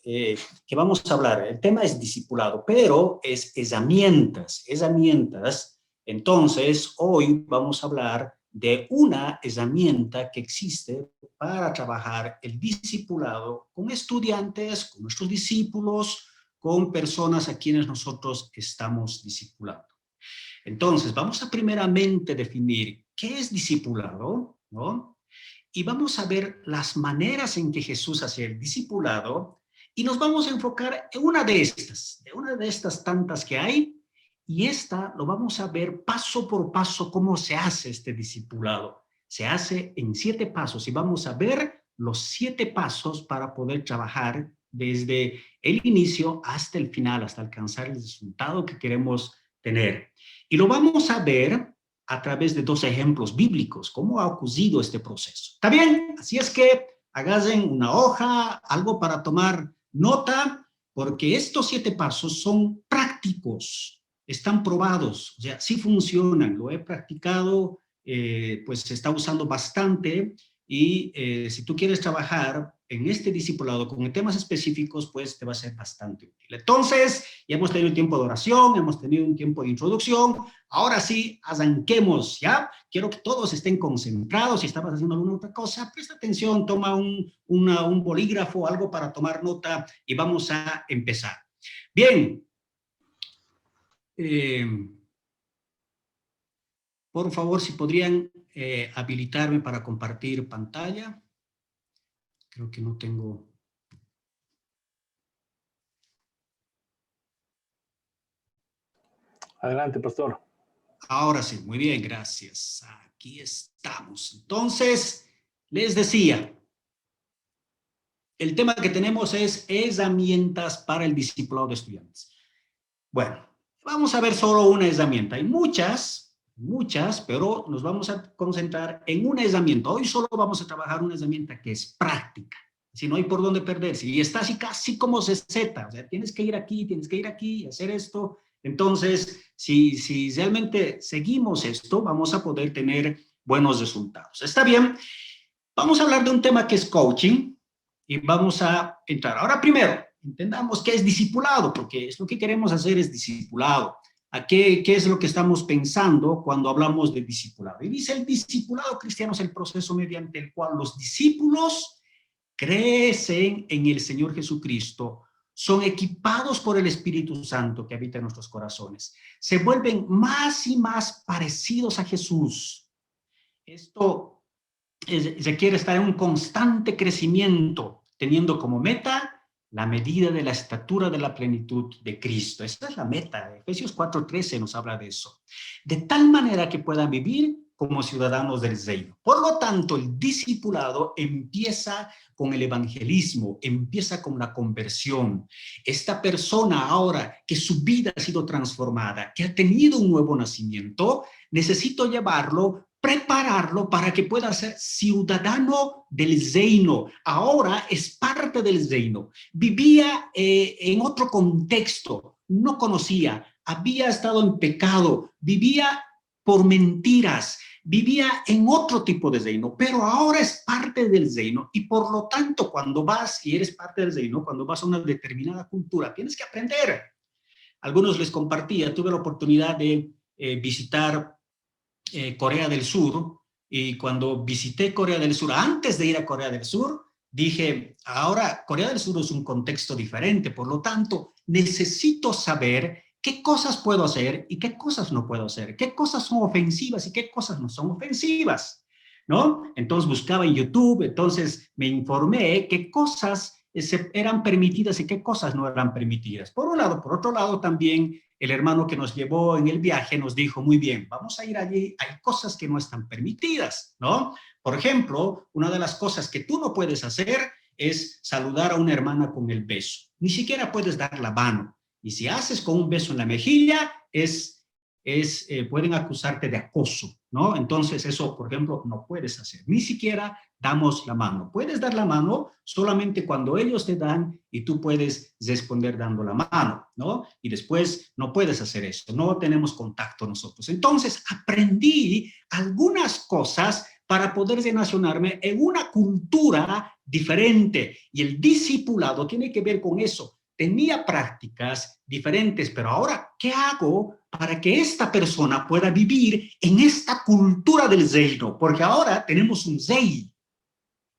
que vamos a hablar. El tema es discipulado, pero es herramientas. Entonces, hoy vamos a hablar de una herramienta que existe para trabajar el discipulado con estudiantes, con nuestros discípulos, con personas a quienes nosotros estamos discipulando. Entonces, vamos a primeramente definir qué es discipulado, ¿no? Y vamos a ver las maneras en que Jesús hacía el discipulado y nos vamos a enfocar en una de estas tantas que hay, y esta lo vamos a ver paso por paso cómo se hace este discipulado. Se hace en 7 pasos y vamos a ver los 7 pasos para poder trabajar desde el inicio hasta el final, hasta alcanzar el resultado que queremos tener. Y lo vamos a ver a través de 2 ejemplos bíblicos, cómo ha ocurrido este proceso. ¿Está bien? Así es que agarren una hoja, algo para tomar nota, porque estos 7 pasos son prácticos, están probados, o sea, sí funcionan, lo he practicado, pues se está usando bastante, y si tú quieres trabajar en este discipulado con temas específicos, pues te va a ser bastante útil. Entonces, ya hemos tenido un tiempo de oración, hemos tenido un tiempo de introducción, ahora sí, arranquemos, ¿ya? Quiero que todos estén concentrados. Si estabas haciendo alguna otra cosa, presta atención, toma un bolígrafo, algo para tomar nota y vamos a empezar. Bien. Por favor, si podrían habilitarme para compartir pantalla. Creo que no tengo... Adelante, pastor. Ahora sí, muy bien, gracias. Aquí estamos. Entonces, les decía, el tema que tenemos es herramientas para el discipulado de estudiantes. Bueno, vamos a ver solo una herramienta. Hay muchas, pero nos vamos a concentrar en una herramienta. Hoy solo vamos a trabajar una herramienta que es práctica. Si no hay por dónde perderse. Y está así casi como receta. O sea, tienes que ir aquí y hacer esto. Entonces, si realmente seguimos esto, vamos a poder tener buenos resultados. ¿Está bien? Vamos a hablar de un tema que es coaching y vamos a entrar. Ahora, primero, entendamos qué es discipulado, porque es lo que queremos hacer es discipulado. ¿A qué es lo que estamos pensando cuando hablamos de discipulado? Y dice, el discipulado cristiano es el proceso mediante el cual los discípulos crecen en el Señor Jesucristo, son equipados por el Espíritu Santo que habita en nuestros corazones, se vuelven más y más parecidos a Jesús. Esto requiere estar en un constante crecimiento, teniendo como meta la medida de la estatura de la plenitud de Cristo. Esa es la meta. Efesios 4:13 nos habla de eso. De tal manera que puedan vivir como ciudadanos del reino. Por lo tanto, el discipulado empieza con el evangelismo, empieza con la conversión. Esta persona ahora que su vida ha sido transformada, que ha tenido un nuevo nacimiento, necesito llevarlo, prepararlo para que pueda ser ciudadano del reino. Ahora es parte del reino. Vivía en otro contexto, no conocía, había estado en pecado, vivía por mentiras, vivía en otro tipo de reino, pero ahora es parte del reino y por lo tanto cuando vas y eres parte del reino, cuando vas a una determinada cultura, tienes que aprender. Algunos les compartía, tuve la oportunidad de visitar Corea del Sur, y cuando visité Corea del Sur, antes de ir a Corea del Sur, dije, ahora Corea del Sur es un contexto diferente, por lo tanto, necesito saber qué cosas puedo hacer y qué cosas no puedo hacer, qué cosas son ofensivas y qué cosas no son ofensivas, ¿no? Entonces buscaba en YouTube, entonces me informé qué cosas eran permitidas y qué cosas no eran permitidas. Por un lado, por otro lado también, el hermano que nos llevó en el viaje nos dijo, muy bien, vamos a ir allí, hay cosas que no están permitidas, ¿no? Por ejemplo, una de las cosas que tú no puedes hacer es saludar a una hermana con el beso. Ni siquiera puedes dar la mano. Y si haces con un beso en la mejilla, pueden acusarte de acoso, ¿no? Entonces eso, por ejemplo, no puedes hacer. Ni siquiera damos la mano. Puedes dar la mano solamente cuando ellos te dan y tú puedes responder dando la mano, ¿no? Y después no puedes hacer eso. No tenemos contacto nosotros. Entonces aprendí algunas cosas para poder relacionarme en una cultura diferente. Y el discipulado tiene que ver con eso. Tenía prácticas diferentes, pero ahora, ¿qué hago para que esta persona pueda vivir en esta cultura del reino? Porque ahora tenemos un rey.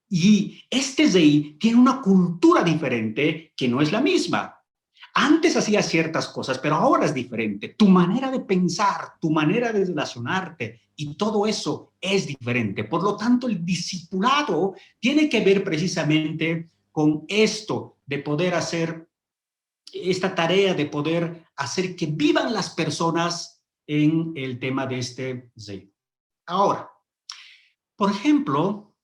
Y este rey tiene una cultura diferente que no es la misma. Antes hacías ciertas cosas, pero ahora es diferente. Tu manera de pensar, tu manera de relacionarte y todo eso es diferente. Por lo tanto, el discipulado tiene que ver precisamente con esto de poder hacer esta tarea, de poder hacer que vivan las personas en el tema de este reino. Ahora, por ejemplo,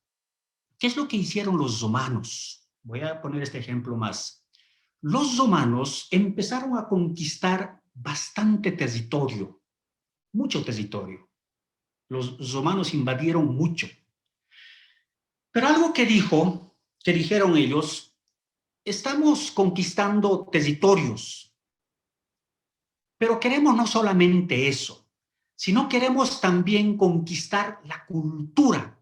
¿qué es lo que hicieron los romanos? Voy a poner este ejemplo más. Los romanos empezaron a conquistar bastante territorio, mucho territorio. Los romanos invadieron mucho. Pero algo que dijeron ellos, estamos conquistando territorios, pero queremos no solamente eso, sino queremos también conquistar la cultura.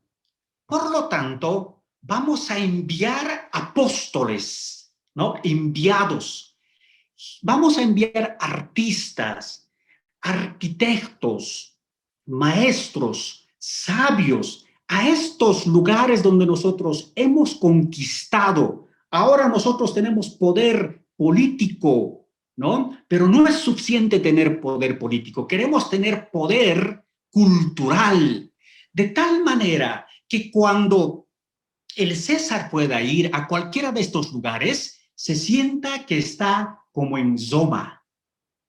Por lo tanto, vamos a enviar apóstoles, ¿no? Enviados. Vamos a enviar artistas, arquitectos, maestros, sabios a estos lugares donde nosotros hemos conquistado. Ahora nosotros tenemos poder político, ¿no? Pero no es suficiente tener poder político. Queremos tener poder cultural. De tal manera que cuando el César pueda ir a cualquiera de estos lugares, se sienta que está como en Roma,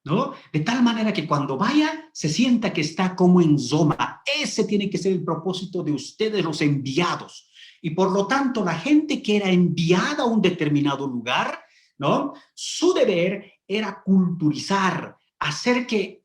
¿no? De tal manera que cuando vaya, se sienta que está como en Roma. Ese tiene que ser el propósito de ustedes, los enviados. Y por lo tanto, la gente que era enviada a un determinado lugar, ¿no? Su deber era culturizar, hacer que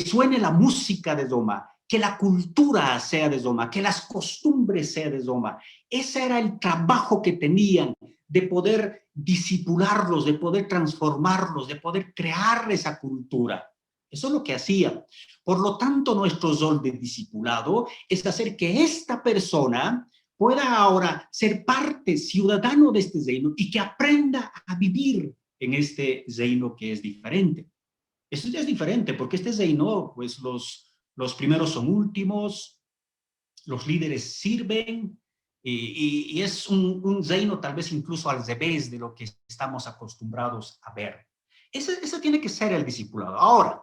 suene la música de Roma, que la cultura sea de Roma, que las costumbres sean de Roma. Ese era el trabajo que tenían, de poder disipularlos, de poder transformarlos, de poder crear esa cultura. Eso es lo que hacían. Por lo tanto, nuestro rol de discipulado es hacer que esta persona pueda ahora ser parte, ciudadano de este reino y que aprenda a vivir en este reino que es diferente. Esto ya es diferente porque este reino, pues los primeros son últimos, los líderes sirven y es un reino tal vez incluso al revés de lo que estamos acostumbrados a ver. Ese tiene que ser el discipulado. Ahora,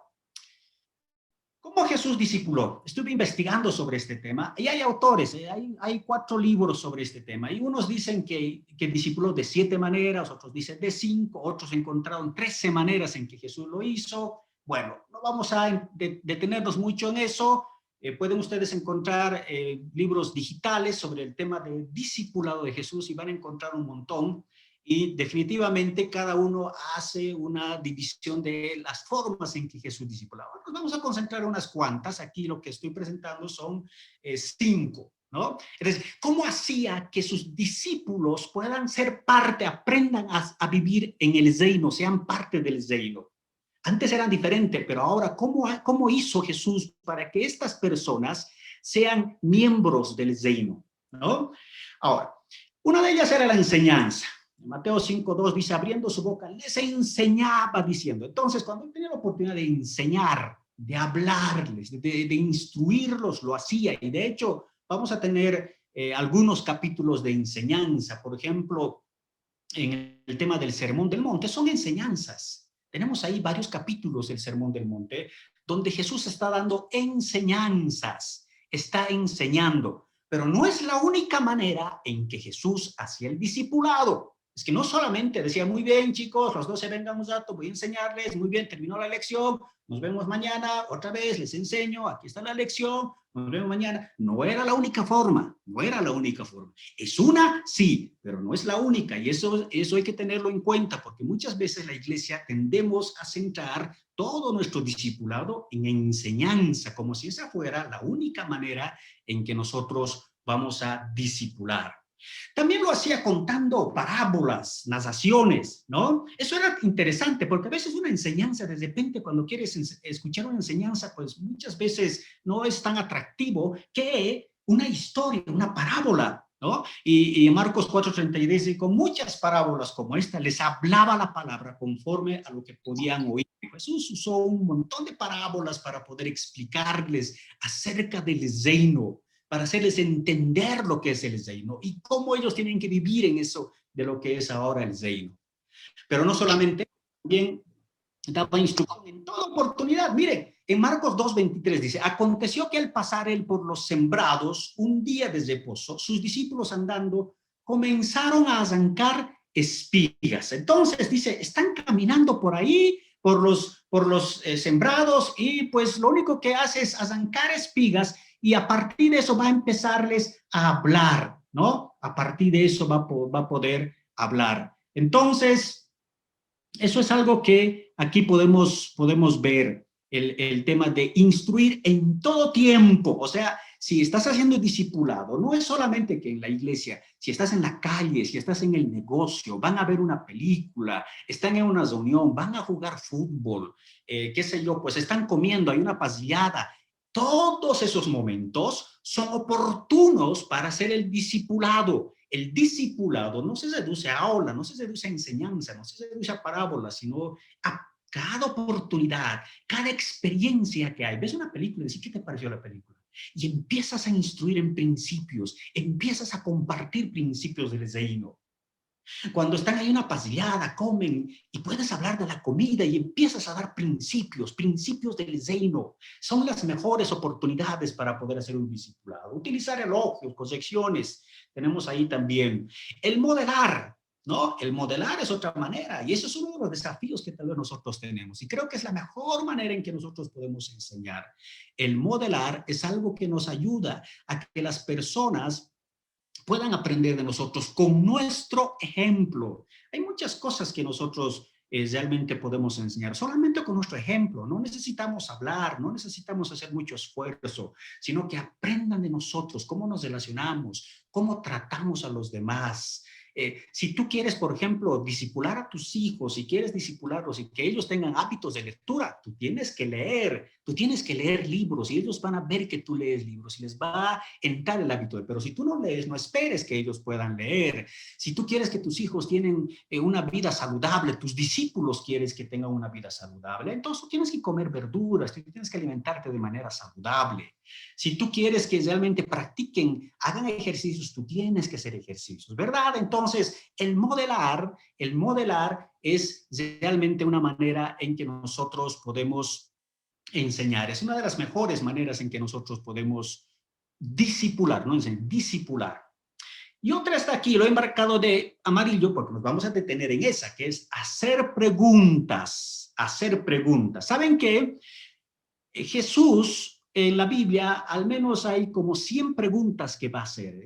¿cómo Jesús discipuló? Estuve investigando sobre este tema y hay autores, hay 4 libros sobre este tema y unos dicen que discipuló de 7 maneras, otros dicen de 5, otros encontraron 13 maneras en que Jesús lo hizo. Bueno, no vamos a detenernos mucho en eso. Pueden ustedes encontrar libros digitales sobre el tema de discipulado de Jesús y van a encontrar un montón. Y definitivamente cada uno hace una división de las formas en que Jesús discipulaba. Nos vamos a concentrar en unas cuantas. Aquí lo que estoy presentando son 5, ¿no? Entonces, ¿cómo hacía que sus discípulos puedan ser parte, aprendan a vivir en el reino, sean parte del reino? Antes eran diferentes, pero ahora, ¿cómo hizo Jesús para que estas personas sean miembros del reino? ¿No? Ahora, una de ellas era la enseñanza. Mateo 5:2 dice, abriendo su boca, les enseñaba diciendo. Entonces, cuando él tenía la oportunidad de enseñar, de hablarles, de instruirlos, lo hacía. Y de hecho, vamos a tener algunos capítulos de enseñanza. Por ejemplo, en el tema del Sermón del Monte, son enseñanzas. Tenemos ahí varios capítulos del Sermón del Monte, donde Jesús está dando enseñanzas, está enseñando. Pero no es la única manera en que Jesús hacía el discipulado. Es que no solamente decía, muy bien chicos, los 12 vengan un rato, voy a enseñarles, muy bien, terminó la lección, nos vemos mañana, otra vez les enseño, aquí está la lección, nos vemos mañana. No era la única forma, no era la única forma. Es una, sí, pero no es la única y eso hay que tenerlo en cuenta porque muchas veces la iglesia tendemos a centrar todo nuestro discipulado en enseñanza, como si esa fuera la única manera en que nosotros vamos a discipular. También lo hacía contando parábolas, narraciones, ¿no? Eso era interesante porque a veces una enseñanza, de repente cuando quieres escuchar una enseñanza, pues muchas veces no es tan atractivo que una historia, una parábola, ¿no? Y Marcos 4:32 dice, con muchas parábolas como esta, les hablaba la palabra conforme a lo que podían oír. Jesús usó un montón de parábolas para poder explicarles acerca del reino, para hacerles entender lo que es el reino y cómo ellos tienen que vivir en eso de lo que es ahora el reino. Pero no solamente, también daba instrucción en toda oportunidad. Mire, en Marcos 2:23 dice, aconteció que al pasar él por los sembrados, un día de reposo, sus discípulos andando comenzaron a arrancar espigas. Entonces dice, están caminando por ahí, por los sembrados, y pues lo único que hace es arrancar espigas, y a partir de eso va a empezarles a hablar, ¿no? A partir de eso va a poder hablar. Entonces, eso es algo que aquí podemos ver, el tema de instruir en todo tiempo. O sea, si estás haciendo discipulado, no es solamente que en la iglesia, si estás en la calle, si estás en el negocio, van a ver una película, están en una reunión, van a jugar fútbol, qué sé yo, pues están comiendo, hay una paseada. Todos esos momentos son oportunos para hacer el discipulado. El discipulado no se reduce a aula, no se reduce a enseñanza, no se reduce a parábolas, sino a cada oportunidad, cada experiencia que hay. Ves una película y dices, ¿qué te pareció la película? Y empiezas a instruir en principios, empiezas a compartir principios del reino. Cuando están ahí una paseada, comen y puedes hablar de la comida y empiezas a dar principios del reino. Son las mejores oportunidades para poder hacer un discipulado. Utilizar elogios, correcciones. Tenemos ahí también el modelar, ¿no? El modelar es otra manera y eso es uno de los desafíos que tal vez nosotros tenemos y creo que es la mejor manera en que nosotros podemos enseñar. El modelar es algo que nos ayuda a que las personas puedan aprender de nosotros con nuestro ejemplo. Hay muchas cosas que nosotros realmente podemos enseñar solamente con nuestro ejemplo. No necesitamos hablar, no necesitamos hacer mucho esfuerzo, sino que aprendan de nosotros cómo nos relacionamos, cómo tratamos a los demás. Si tú quieres, por ejemplo, discipular a tus hijos, si quieres discipularlos y que ellos tengan hábitos de lectura, tú tienes que leer libros y ellos van a ver que tú lees libros y les va a entrar el hábito. Pero si tú no lees, no esperes que ellos puedan leer. Si tú quieres que tus hijos tienen una vida saludable, tus discípulos quieres que tengan una vida saludable, entonces tú tienes que comer verduras, tú tienes que alimentarte de manera saludable. Si tú quieres que realmente practiquen, hagan ejercicios, tú tienes que hacer ejercicios, ¿verdad? Entonces, el modelar es realmente una manera en que nosotros podemos enseñar. Es una de las mejores maneras en que nosotros podemos discipular, no enseñar, discipular. Y otra está aquí, lo he marcado de amarillo porque nos vamos a detener en esa, que es hacer preguntas, hacer preguntas. ¿Saben qué? Jesús, en la Biblia, al menos hay como 100 preguntas que va a hacer,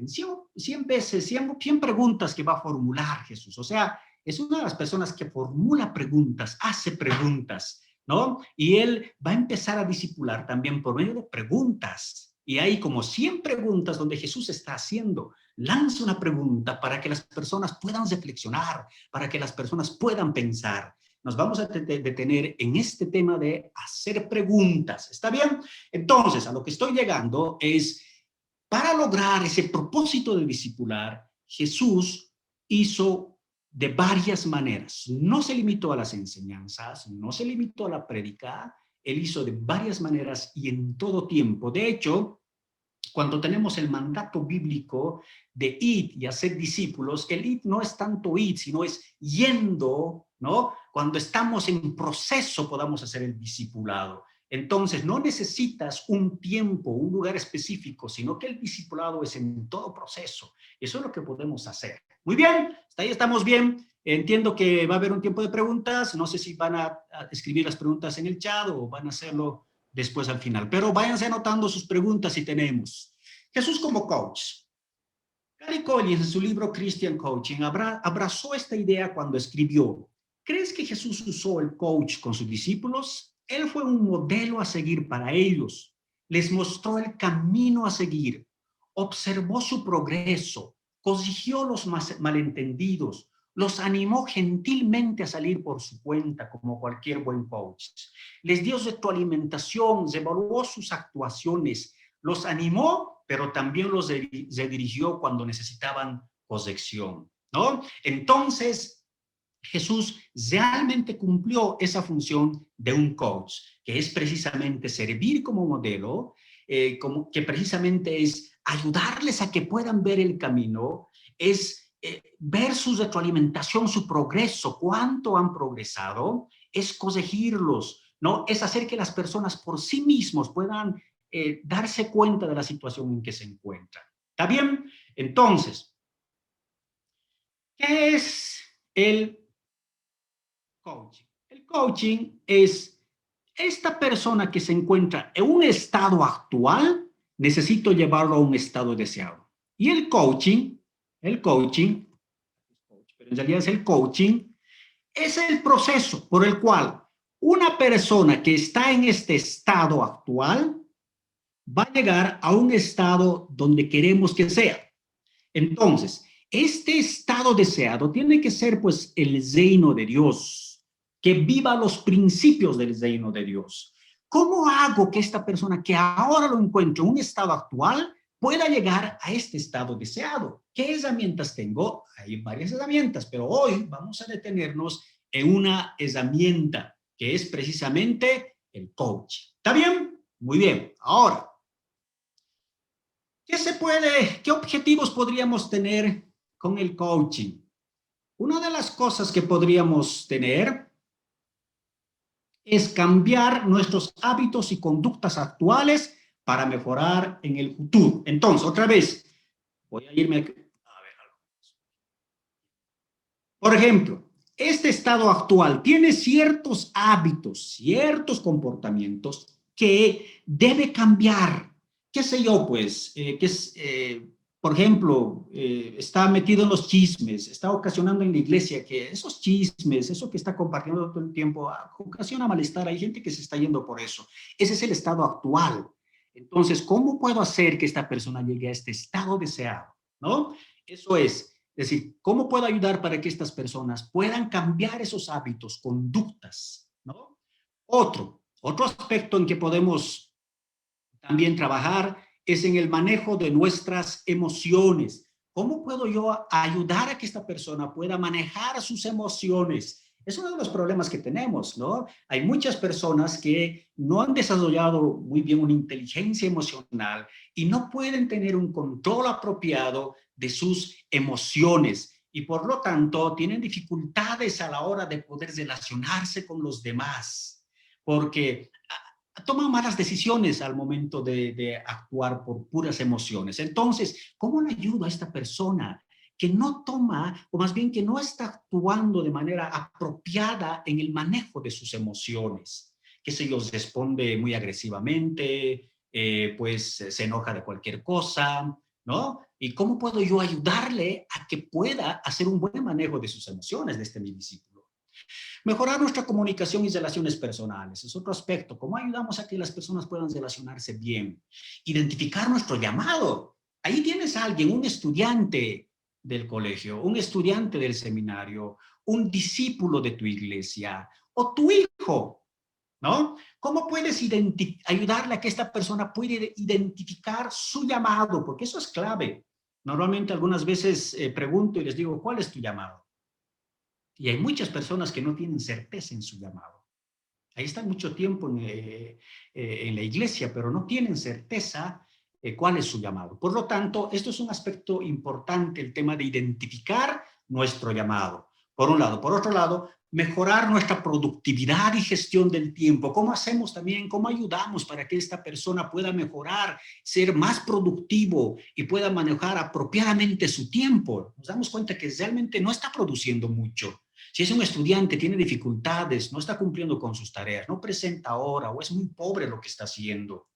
100 veces, 100 preguntas que va a formular Jesús. O sea, es una de las personas que formula preguntas, hace preguntas, ¿no? Y él va a empezar a discipular también por medio de preguntas. Y hay como 100 preguntas donde Jesús está haciendo. Lanza una pregunta para que las personas puedan reflexionar, para que las personas puedan pensar. Nos vamos a detener en este tema de hacer preguntas. ¿Está bien? Entonces, a lo que estoy llegando es, para lograr ese propósito de discipular, Jesús hizo de varias maneras. No se limitó a las enseñanzas, no se limitó a la prédica, él hizo de varias maneras y en todo tiempo. De hecho, cuando tenemos el mandato bíblico de ir y hacer discípulos, el ir no es tanto ir, sino es yendo, ¿no? Cuando estamos en proceso podamos hacer el discipulado. Entonces, no necesitas un tiempo, un lugar específico, sino que el discipulado es en todo proceso. Eso es lo que podemos hacer. Muy bien, hasta ahí estamos bien. Entiendo que va a haber un tiempo de preguntas. No sé si van a escribir las preguntas en el chat o van a hacerlo después al final. Pero váyanse anotando sus preguntas si tenemos. Jesús como coach. Gary Collins, en su libro Christian Coaching, abrazó esta idea cuando escribió: ¿crees que Jesús usó el coach con sus discípulos? Él fue un modelo a seguir para ellos. Les mostró el camino a seguir. Observó su progreso. Corrigió los malentendidos. Los animó gentilmente a salir por su cuenta, como cualquier buen coach. Les dio retroalimentación, evaluó sus actuaciones, los animó pero también los redirigió cuando necesitaban corrección, ¿no? Entonces, Jesús realmente cumplió esa función de un coach, que es precisamente servir como modelo, como que precisamente es ayudarles a que puedan ver el camino, es ver su retroalimentación, su progreso, cuánto han progresado, es corregirlos, ¿no? Es hacer que las personas por sí mismos puedan darse cuenta de la situación en que se encuentran. ¿Está bien? Entonces, ¿qué es el coaching? El coaching es esta persona que se encuentra en un estado actual, necesito llevarlo a un estado deseado. Y el coaching, pero en realidad es el coaching, es el proceso por el cual una persona que está en este estado actual va a llegar a un estado donde queremos que sea. Entonces, este estado deseado tiene que ser pues el reino de Dios, que viva los principios del reino de Dios. ¿Cómo hago que esta persona que ahora lo encuentro en un estado actual pueda llegar a este estado deseado? ¿Qué herramientas tengo? Hay varias herramientas, pero hoy vamos a detenernos en una herramienta que es precisamente el coaching. ¿Está bien? Muy bien. Ahora, ¿qué objetivos podríamos tener con el coaching? Una de las cosas que podríamos tener es cambiar nuestros hábitos y conductas actuales para mejorar en el futuro. Entonces, otra vez, voy a irme a ver. Por ejemplo, este estado actual tiene ciertos hábitos, ciertos comportamientos que debe cambiar. ¿Qué sé yo, pues? Por ejemplo, está metido en los chismes, está ocasionando en la iglesia que esos chismes, eso que está compartiendo todo el tiempo, ocasiona malestar. Hay gente que se está yendo por eso. Ese es el estado actual. Entonces, ¿cómo puedo hacer que esta persona llegue a este estado deseado? ¿No? Eso es decir, ¿cómo puedo ayudar para que estas personas puedan cambiar esos hábitos, conductas? ¿No? Otro aspecto en que podemos también trabajar es en el manejo de nuestras emociones. ¿Cómo puedo yo ayudar a que esta persona pueda manejar sus emociones? Es uno de los problemas que tenemos, ¿no? Hay muchas personas que no han desarrollado muy bien una inteligencia emocional y no pueden tener un control apropiado de sus emociones y por lo tanto tienen dificultades a la hora de poder relacionarse con los demás, porque toman malas decisiones al momento de actuar por puras emociones. Entonces, ¿cómo le ayudo a esta persona que no toma, o más bien que no está actuando de manera apropiada en el manejo de sus emociones? Que se ellos responde muy agresivamente, pues se enoja de cualquier cosa, ¿no? ¿Y cómo puedo yo ayudarle a que pueda hacer un buen manejo de sus emociones de este mi discípulo? Mejorar nuestra comunicación y relaciones personales es otro aspecto. ¿Cómo ayudamos a que las personas puedan relacionarse bien? Identificar nuestro llamado. Ahí tienes a alguien, un estudiante del colegio, un estudiante del seminario, un discípulo de tu iglesia o tu hijo, ¿no? ¿Cómo puedes ayudarle a que esta persona pueda identificar su llamado? Porque eso es clave. Normalmente algunas veces pregunto y les digo, ¿cuál es tu llamado? Y hay muchas personas que no tienen certeza en su llamado. Ahí están mucho tiempo en la iglesia, pero no tienen certeza cuál es su llamado. Por lo tanto, esto es un aspecto importante, el tema de identificar nuestro llamado. Por un lado. Por otro lado, mejorar nuestra productividad y gestión del tiempo. ¿Cómo hacemos también, cómo ayudamos para que esta persona pueda mejorar, ser más productivo y pueda manejar apropiadamente su tiempo? Nos damos cuenta que realmente no está produciendo mucho. Si es un estudiante, tiene dificultades, no está cumpliendo con sus tareas, no presenta ahora o es muy pobre lo que está haciendo.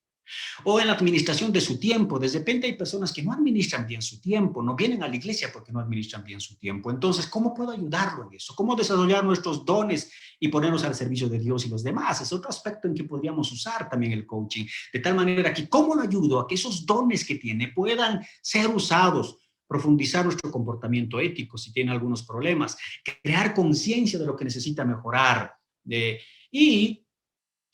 O en la administración de su tiempo. De repente hay personas que no administran bien su tiempo, no vienen a la iglesia porque no administran bien su tiempo. Entonces, ¿cómo puedo ayudarlo en eso? ¿Cómo desarrollar nuestros dones y ponernos al servicio de Dios y los demás? Es otro aspecto en que podríamos usar también el coaching. De tal manera que, ¿cómo lo ayudo a que esos dones que tiene puedan ser usados? Profundizar nuestro comportamiento ético si tiene algunos problemas, crear conciencia de lo que necesita mejorar. Y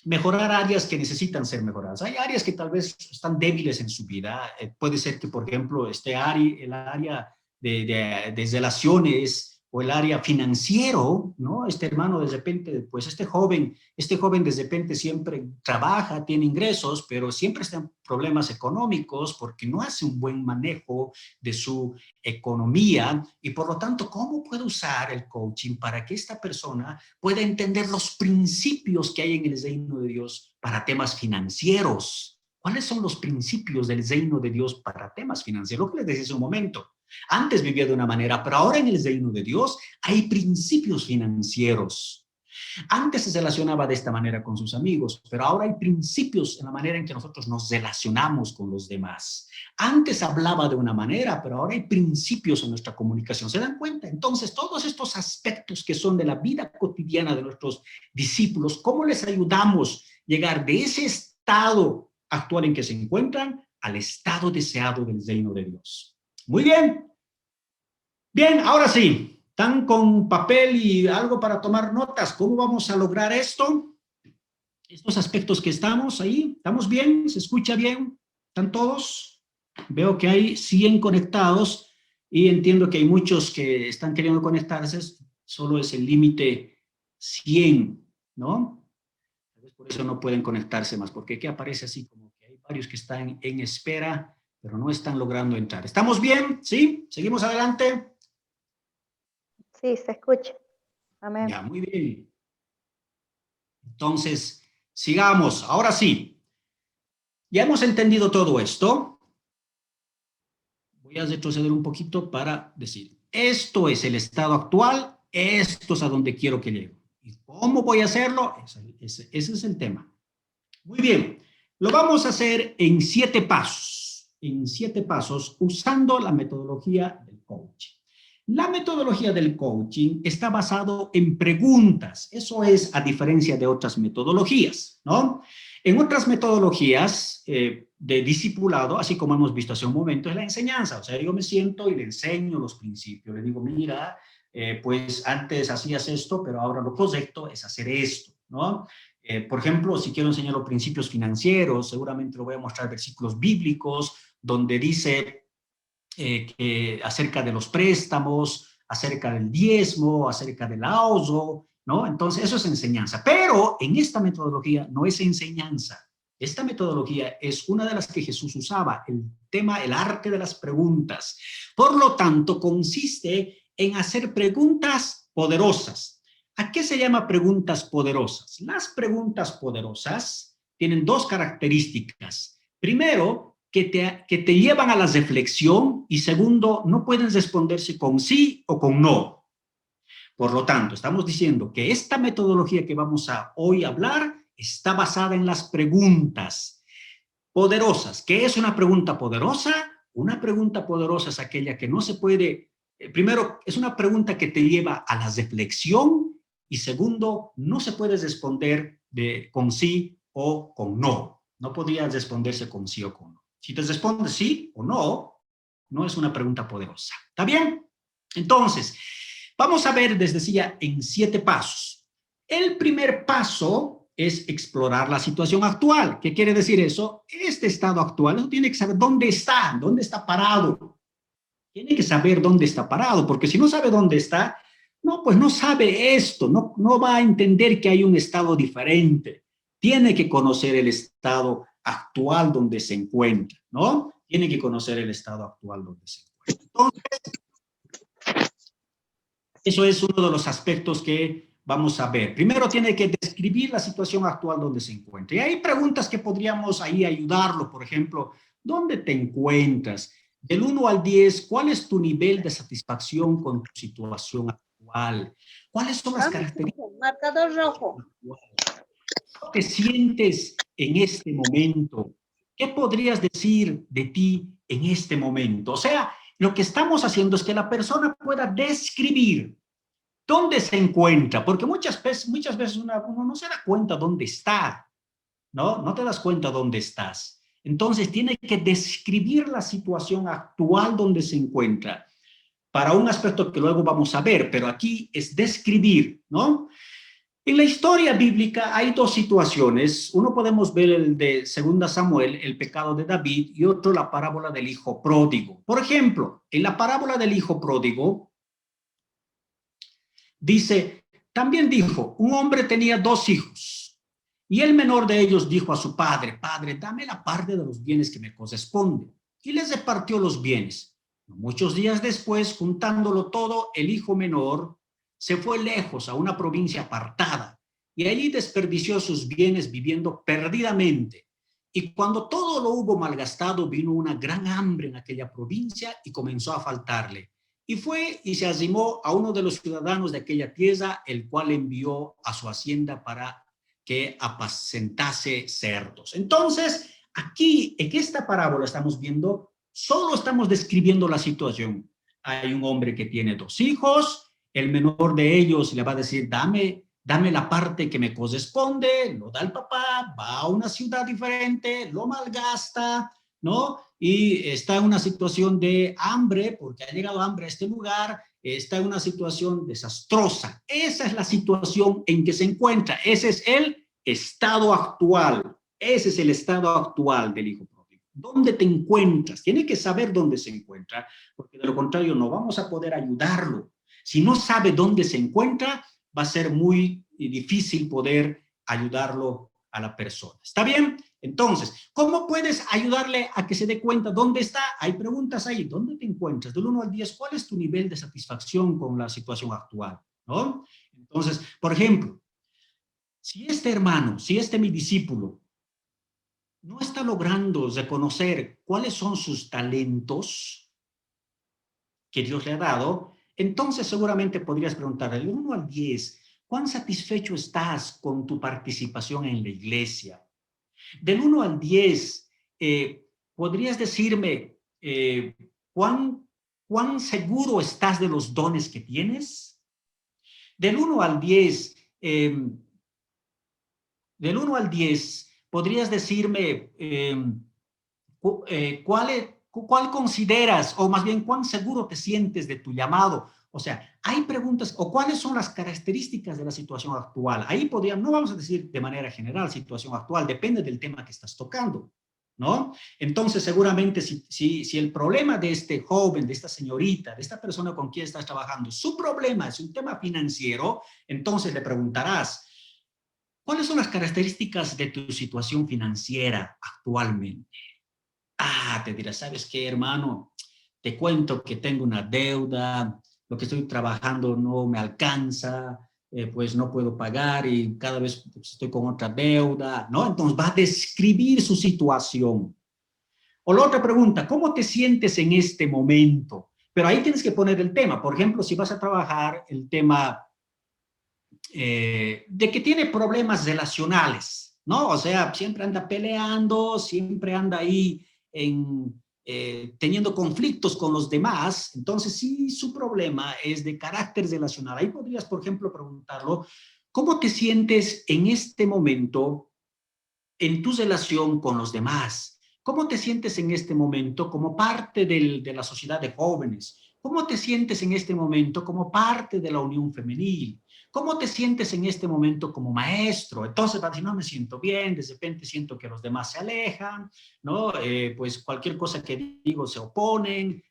mejorar áreas que necesitan ser mejoradas. Hay áreas que tal vez están débiles en su vida. Puede ser que, por ejemplo, el área de relaciones o el área financiero, ¿no? Este hermano de repente, pues este joven de repente siempre trabaja, tiene ingresos, pero siempre está en problemas económicos porque no hace un buen manejo de su economía y por lo tanto, ¿cómo puede usar el coaching para que esta persona pueda entender los principios que hay en el reino de Dios para temas financieros? ¿Cuáles son los principios del reino de Dios para temas financieros? Lo que les decía hace un momento. Antes vivía de una manera, pero ahora en el reino de Dios hay principios financieros. Antes se relacionaba de esta manera con sus amigos, pero ahora hay principios en la manera en que nosotros nos relacionamos con los demás. Antes hablaba de una manera, pero ahora hay principios en nuestra comunicación. ¿Se dan cuenta? Entonces, todos estos aspectos que son de la vida cotidiana de nuestros discípulos, ¿cómo les ayudamos a llegar de ese estado actual en que se encuentran al estado deseado del reino de Dios? Muy bien. Bien, ahora sí, están con papel y algo para tomar notas. ¿Cómo vamos a lograr esto? Estos aspectos que estamos ahí, ¿estamos bien? ¿Se escucha bien? ¿Están todos? Veo que hay 100 conectados y entiendo que hay muchos que están queriendo conectarse. Solo es el límite 100, ¿no? Por eso no pueden conectarse más, porque aquí aparece así como que hay varios que están en espera, pero no están logrando entrar. ¿Estamos bien? ¿Sí? ¿Seguimos adelante? Sí, se escucha. Amén. Ya, muy bien. Entonces, sigamos. Ahora sí. Ya hemos entendido todo esto. Voy a retroceder un poquito para decir, esto es el estado actual, esto es a donde quiero que llegue. ¿Y cómo voy a hacerlo? Ese es el tema. Muy bien. Lo vamos a hacer en 7 pasos. En 7 pasos usando la metodología del coaching. La metodología del coaching está basado en preguntas. Eso es a diferencia de otras metodologías, ¿no? En otras metodologías de discipulado, así como hemos visto hace un momento, es la enseñanza. O sea, yo me siento y le enseño los principios. Le digo, mira, pues antes hacías esto, pero ahora lo correcto es hacer esto, ¿no? Por ejemplo, si quiero enseñar los principios financieros, seguramente lo voy a mostrar versículos bíblicos donde dice que acerca de los préstamos, acerca del diezmo, acerca del ahorro, ¿no? Entonces, eso es enseñanza. Pero en esta metodología no es enseñanza. Esta metodología es una de las que Jesús usaba, el tema, el arte de las preguntas. Por lo tanto, consiste en hacer preguntas poderosas. ¿A qué se llama preguntas poderosas? Las preguntas poderosas tienen 2 características. Primero, que te llevan a la reflexión y segundo, no pueden responderse con sí o con no. Por lo tanto, estamos diciendo que esta metodología que vamos a hoy hablar está basada en las preguntas poderosas. ¿Qué es una pregunta poderosa? Una pregunta poderosa es aquella que no se puede, primero, es una pregunta que te lleva a la reflexión y segundo, no se puede responder con sí o con no. No podría responderse con sí o con no. Si te responde sí o no, no es una pregunta poderosa. ¿Está bien? Entonces, vamos a ver, les decía, en 7 pasos. El primer paso es explorar la situación actual. ¿Qué quiere decir eso? Este estado actual, uno tiene que saber dónde está parado. Tiene que saber dónde está parado, porque si no sabe dónde está, no, pues no sabe esto, no va a entender que hay un estado diferente. Tiene que conocer el estado actual donde se encuentra, ¿no? Tiene que conocer el estado actual donde se encuentra. Entonces, eso es uno de los aspectos que vamos a ver. Primero tiene que describir la situación actual donde se encuentra. Y hay preguntas que podríamos ahí ayudarlo. Por ejemplo, ¿dónde te encuentras? Del 1 al 10, ¿cuál es tu nivel de satisfacción con tu situación actual? ¿Cuáles son las características? Marcador rojo. ¿Cómo te sientes en este momento? ¿Qué podrías decir de ti en este momento? O sea, lo que estamos haciendo es que la persona pueda describir dónde se encuentra, porque muchas veces uno no se da cuenta dónde está, ¿no? No te das cuenta dónde estás. Entonces tiene que describir la situación actual donde se encuentra para un aspecto que luego vamos a ver, pero aquí es describir, ¿no? En la historia bíblica hay dos situaciones. Uno podemos ver el de 2 Samuel, el pecado de David, y otro la parábola del hijo pródigo. Por ejemplo, en la parábola del hijo pródigo, dice, también dijo, un hombre tenía 2 hijos, y el menor de ellos dijo a su padre, Padre, dame la parte de los bienes que me corresponde. Y les repartió los bienes. Muchos días después, juntándolo todo, el hijo menor se fue lejos a una provincia apartada y allí desperdició sus bienes viviendo perdidamente. Y cuando todo lo hubo malgastado, vino una gran hambre en aquella provincia y comenzó a faltarle. Y fue y se arrimó a uno de los ciudadanos de aquella tierra, el cual envió a su hacienda para que apacentase cerdos. Entonces, aquí en esta parábola estamos viendo, solo estamos describiendo la situación. Hay un hombre que tiene 2 hijos, el menor de ellos le va a decir, dame la parte que me corresponde, lo da el papá, va a una ciudad diferente, lo malgasta, ¿no? Y está en una situación de hambre, porque ha llegado hambre a este lugar, está en una situación desastrosa. Esa es la situación en que se encuentra, ese es el estado actual, ese es el estado actual del hijo pródigo. ¿Dónde te encuentras? Tiene que saber dónde se encuentra, porque de lo contrario no vamos a poder ayudarlo. Si no sabe dónde se encuentra, va a ser muy difícil poder ayudarlo a la persona. ¿Está bien? Entonces, ¿cómo puedes ayudarle a que se dé cuenta dónde está? Hay preguntas ahí. ¿Dónde te encuentras? Del 1 al 10, ¿cuál es tu nivel de satisfacción con la situación actual? ¿No? Entonces, por ejemplo, si este hermano, si este mi discípulo, no está logrando reconocer cuáles son sus talentos que Dios le ha dado, entonces seguramente podrías preguntarle, del 1 al 10, ¿cuán satisfecho estás con tu participación en la iglesia? Del 1 al 10, ¿podrías decirme cuán seguro estás de los dones que tienes? Del 1 al 10, ¿podrías decirme cuál consideras, o más bien, cuán seguro te sientes de tu llamado? O sea, hay preguntas, o cuáles son las características de la situación actual. Ahí podríamos, no vamos a decir de manera general situación actual, depende del tema que estás tocando, ¿no? Entonces, seguramente si el problema de este joven, de esta señorita, de esta persona con quien estás trabajando, su problema es un tema financiero, entonces le preguntarás, ¿cuáles son las características de tu situación financiera actualmente? Te dirá, ¿sabes qué, hermano? Te cuento que tengo una deuda, lo que estoy trabajando no me alcanza, pues no puedo pagar y cada vez estoy con otra deuda, ¿no? Entonces va a describir su situación. O la otra pregunta, ¿cómo te sientes en este momento? Pero ahí tienes que poner el tema. Por ejemplo, si vas a trabajar el tema de que tiene problemas relacionales, ¿no? O sea, siempre anda peleando, siempre anda ahí teniendo conflictos con los demás. Entonces, si su problema es de carácter relacional, ahí podrías, por ejemplo, preguntarlo, ¿cómo te sientes en este momento en tu relación con los demás? ¿Cómo te sientes en este momento como parte de la sociedad de jóvenes? ¿Cómo te sientes en este momento como parte de la unión femenil? ¿Cómo te sientes en este momento como maestro? Entonces, si no me siento bien, de repente siento que los demás se alejan, ¿no? Pues cualquier cosa que digo se oponen.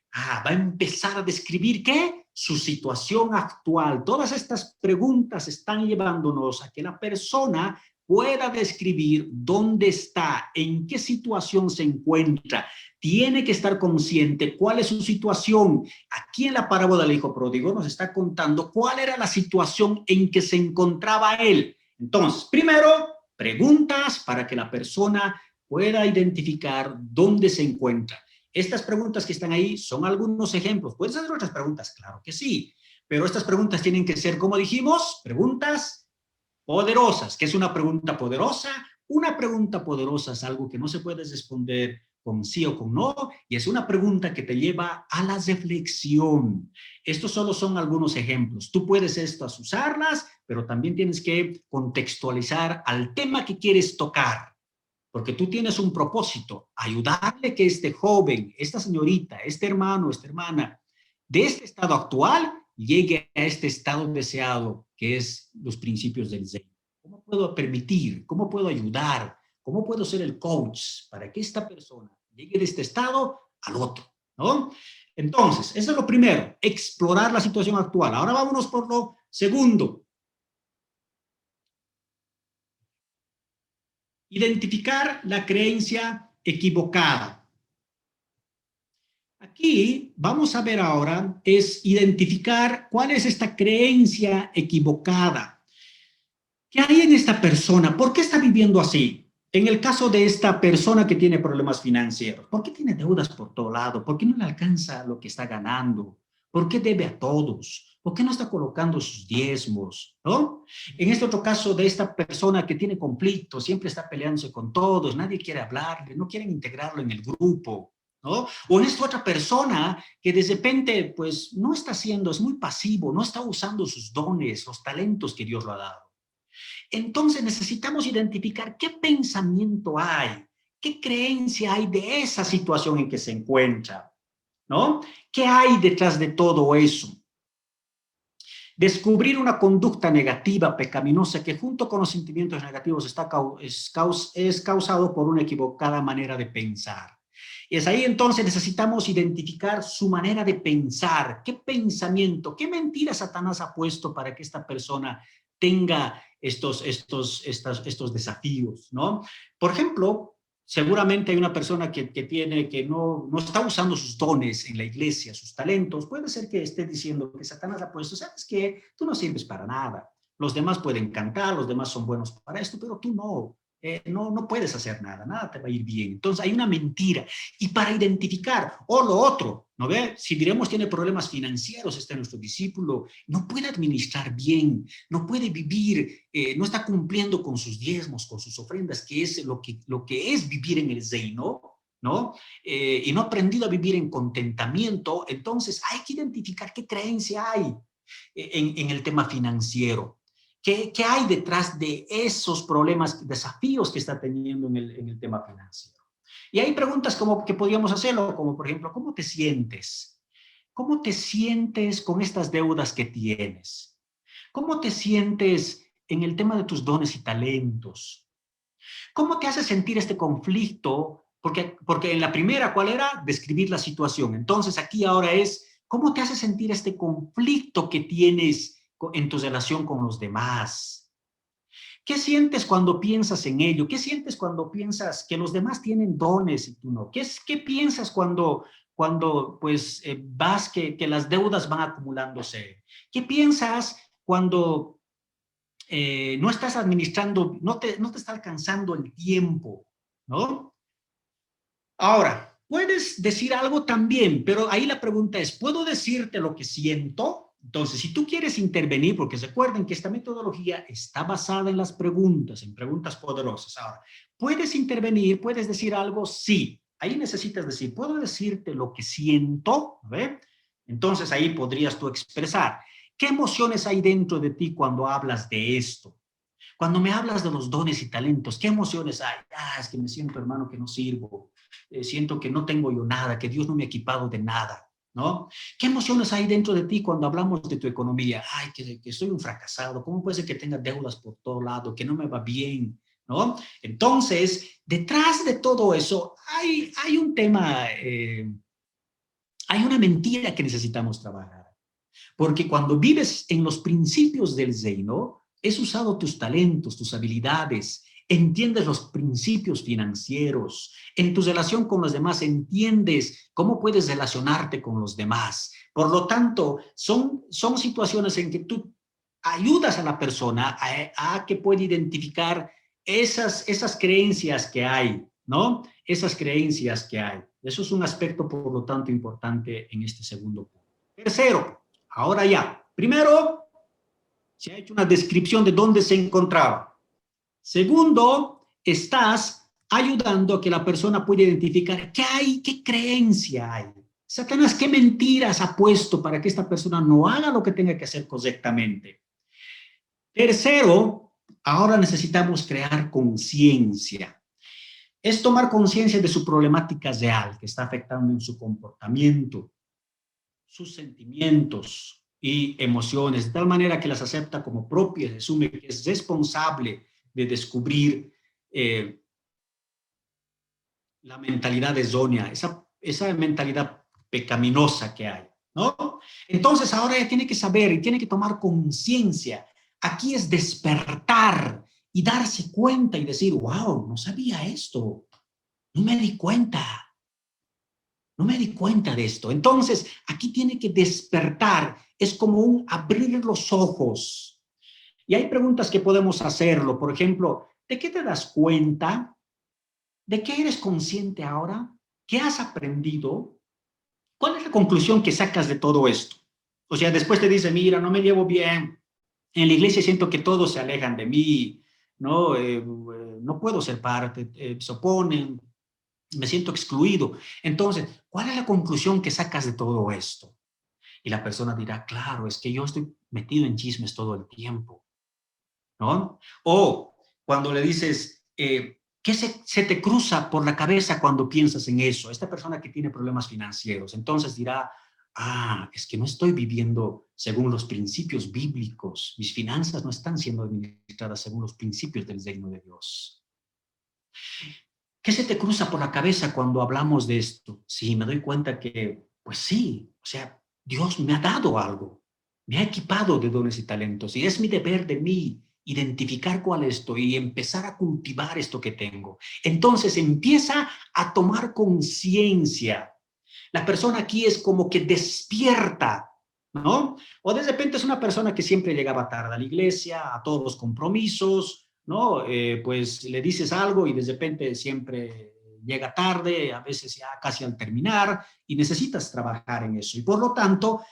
Va a empezar a describir, ¿qué? Su situación actual. Todas estas preguntas están llevándonos a que la persona pueda describir dónde está, en qué situación se encuentra. Tiene que estar consciente cuál es su situación. Aquí en la parábola del hijo pródigo nos está contando cuál era la situación en que se encontraba él. Entonces, primero, preguntas para que la persona pueda identificar dónde se encuentra. Estas preguntas que están ahí son algunos ejemplos. ¿Puedes hacer otras preguntas? Claro que sí. Pero estas preguntas tienen que ser, como dijimos, preguntas poderosas. ¿Qué es una pregunta poderosa? Una pregunta poderosa es algo que no se puede responder con sí o con no, y es una pregunta que te lleva a la reflexión. Estos solo son algunos ejemplos. Tú puedes estas usarlas, pero también tienes que contextualizar al tema que quieres tocar, porque tú tienes un propósito, ayudarle que este joven, esta señorita, este hermano, esta hermana, de este estado actual, llegue a este estado deseado que es los principios del Zen? ¿Cómo puedo permitir? ¿Cómo puedo ayudar? ¿Cómo puedo ser el coach para que esta persona llegue de este estado al otro? ¿No? Entonces, eso es lo primero, explorar la situación actual. Ahora vámonos por lo segundo. Identificar la creencia equivocada. Aquí vamos a ver ahora es identificar cuál es esta creencia equivocada. ¿Qué hay en esta persona? ¿Por qué está viviendo así? En el caso de esta persona que tiene problemas financieros, ¿por qué tiene deudas por todo lado? ¿Por qué no le alcanza lo que está ganando? ¿Por qué debe a todos? ¿Por qué no está colocando sus diezmos? ¿No? En este otro caso de esta persona que tiene conflictos, siempre está peleándose con todos, nadie quiere hablarle, no quieren integrarlo en el grupo, ¿no? O en esta otra persona que de repente, pues, no está haciendo, es muy pasivo, no está usando sus dones, los talentos que Dios lo ha dado. Entonces necesitamos identificar qué pensamiento hay, qué creencia hay de esa situación en que se encuentra, ¿no? ¿Qué hay detrás de todo eso? Descubrir una conducta negativa, pecaminosa, que junto con los sentimientos negativos es causado por una equivocada manera de pensar. Y es ahí entonces necesitamos identificar su manera de pensar, qué pensamiento, qué mentira Satanás ha puesto para que esta persona tenga estos desafíos, ¿no? Por ejemplo, seguramente hay una persona que no está usando sus dones en la iglesia, sus talentos. Puede ser que esté diciendo que Satanás ha puesto, ¿sabes qué? Tú no sirves para nada. Los demás pueden cantar, los demás son buenos para esto, pero tú no. No puedes hacer nada, nada te va a ir bien. Entonces hay una mentira. Y para identificar, o lo otro, ¿no ve? Si diremos tiene problemas financieros, este nuestro discípulo, no puede administrar bien, no puede vivir, no está cumpliendo con sus diezmos, con sus ofrendas, que es lo que es vivir en el Zeino, ¿no? Y no ha aprendido a vivir en contentamiento, entonces hay que identificar qué creencia hay en el tema financiero. ¿Qué hay detrás de esos problemas, desafíos que está teniendo en el tema financiero? Y hay preguntas como que podríamos hacerlo, como por ejemplo, ¿cómo te sientes? ¿Cómo te sientes con estas deudas que tienes? ¿Cómo te sientes en el tema de tus dones y talentos? ¿Cómo te hace sentir este conflicto? Porque en la primera, ¿cuál era? Describir la situación. Entonces aquí ahora es, ¿cómo te hace sentir este conflicto que tienes en tu relación con los demás? ¿Qué sientes cuando piensas en ello? ¿Qué sientes cuando piensas que los demás tienen dones y tú no? ¿Qué piensas cuando pues vas que las deudas van acumulándose? ¿Qué piensas cuando no estás administrando, no te está alcanzando el tiempo, ¿no? Ahora, puedes decir algo también, pero ahí la pregunta es, ¿puedo decirte lo que siento? Entonces, si tú quieres intervenir, porque recuerden que esta metodología está basada en las preguntas, en preguntas poderosas. Ahora, ¿puedes intervenir? ¿Puedes decir algo? Sí. Ahí necesitas decir, ¿puedo decirte lo que siento? ¿Ve? Entonces, ahí podrías tú expresar. ¿Qué emociones hay dentro de ti cuando hablas de esto? Cuando me hablas de los dones y talentos, ¿qué emociones hay? Es que me siento, hermano, que no sirvo. Siento que no tengo yo nada, que Dios no me ha equipado de nada, ¿no? ¿Qué emociones hay dentro de ti cuando hablamos de tu economía? Que soy un fracasado. ¿Cómo puede ser que tenga deudas por todo lado, que no me va bien, ¿no? Entonces, detrás de todo eso hay un tema, hay una mentira que necesitamos trabajar. Porque cuando vives en los principios del Zeino, es usado tus talentos, tus habilidades, entiendes los principios financieros, en tu relación con los demás entiendes cómo puedes relacionarte con los demás. Por lo tanto, son situaciones en que tú ayudas a la persona a que pueda identificar esas creencias que hay, ¿no? Esas creencias que hay. Eso es un aspecto, por lo tanto, importante en este segundo punto. Tercero, ahora ya. Primero, se ha hecho una descripción de dónde se encontraba. Segundo, estás ayudando a que la persona pueda identificar qué hay, qué creencia hay. Satanás, qué mentiras ha puesto para que esta persona no haga lo que tenga que hacer correctamente. Tercero, ahora necesitamos crear conciencia. Es tomar conciencia de su problemática real que está afectando en su comportamiento, sus sentimientos, y emociones, de tal manera que las acepta como propias, asume que es responsable de descubrir la mentalidad errónea, esa mentalidad pecaminosa que hay, ¿no? Entonces ahora ella tiene que saber y tiene que tomar conciencia. Aquí es despertar y darse cuenta y decir, wow, no sabía esto, no me di cuenta. No me di cuenta de esto. Entonces, aquí tiene que despertar. Es como un abrir los ojos. Y hay preguntas que podemos hacerlo. Por ejemplo, ¿de qué te das cuenta? ¿De qué eres consciente ahora? ¿Qué has aprendido? ¿Cuál es la conclusión que sacas de todo esto? O sea, después te dice, mira, no me llevo bien. En la iglesia siento que todos se alejan de mí. No, no puedo ser parte. Se oponen. Me siento excluido. Entonces, ¿cuál es la conclusión que sacas de todo esto? Y la persona dirá, claro, es que yo estoy metido en chismes todo el tiempo, ¿no? O cuando le dices, ¿qué se te cruza por la cabeza cuando piensas en eso? Esta persona que tiene problemas financieros, entonces dirá, es que no estoy viviendo según los principios bíblicos, mis finanzas no están siendo administradas según los principios del reino de Dios. ¿Qué se te cruza por la cabeza cuando hablamos de esto? Sí, me doy cuenta que, pues sí, o sea, Dios me ha dado algo, me ha equipado de dones y talentos y es mi deber de mí identificar cuál estoy y empezar a cultivar esto que tengo. Entonces empieza a tomar conciencia. La persona aquí es como que despierta, ¿no? O de repente es una persona que siempre llegaba tarde a la iglesia, a todos los compromisos, ¿no? Pues le dices algo y de repente siempre llega tarde, a veces ya casi al terminar, y necesitas trabajar en eso. Y por lo tanto,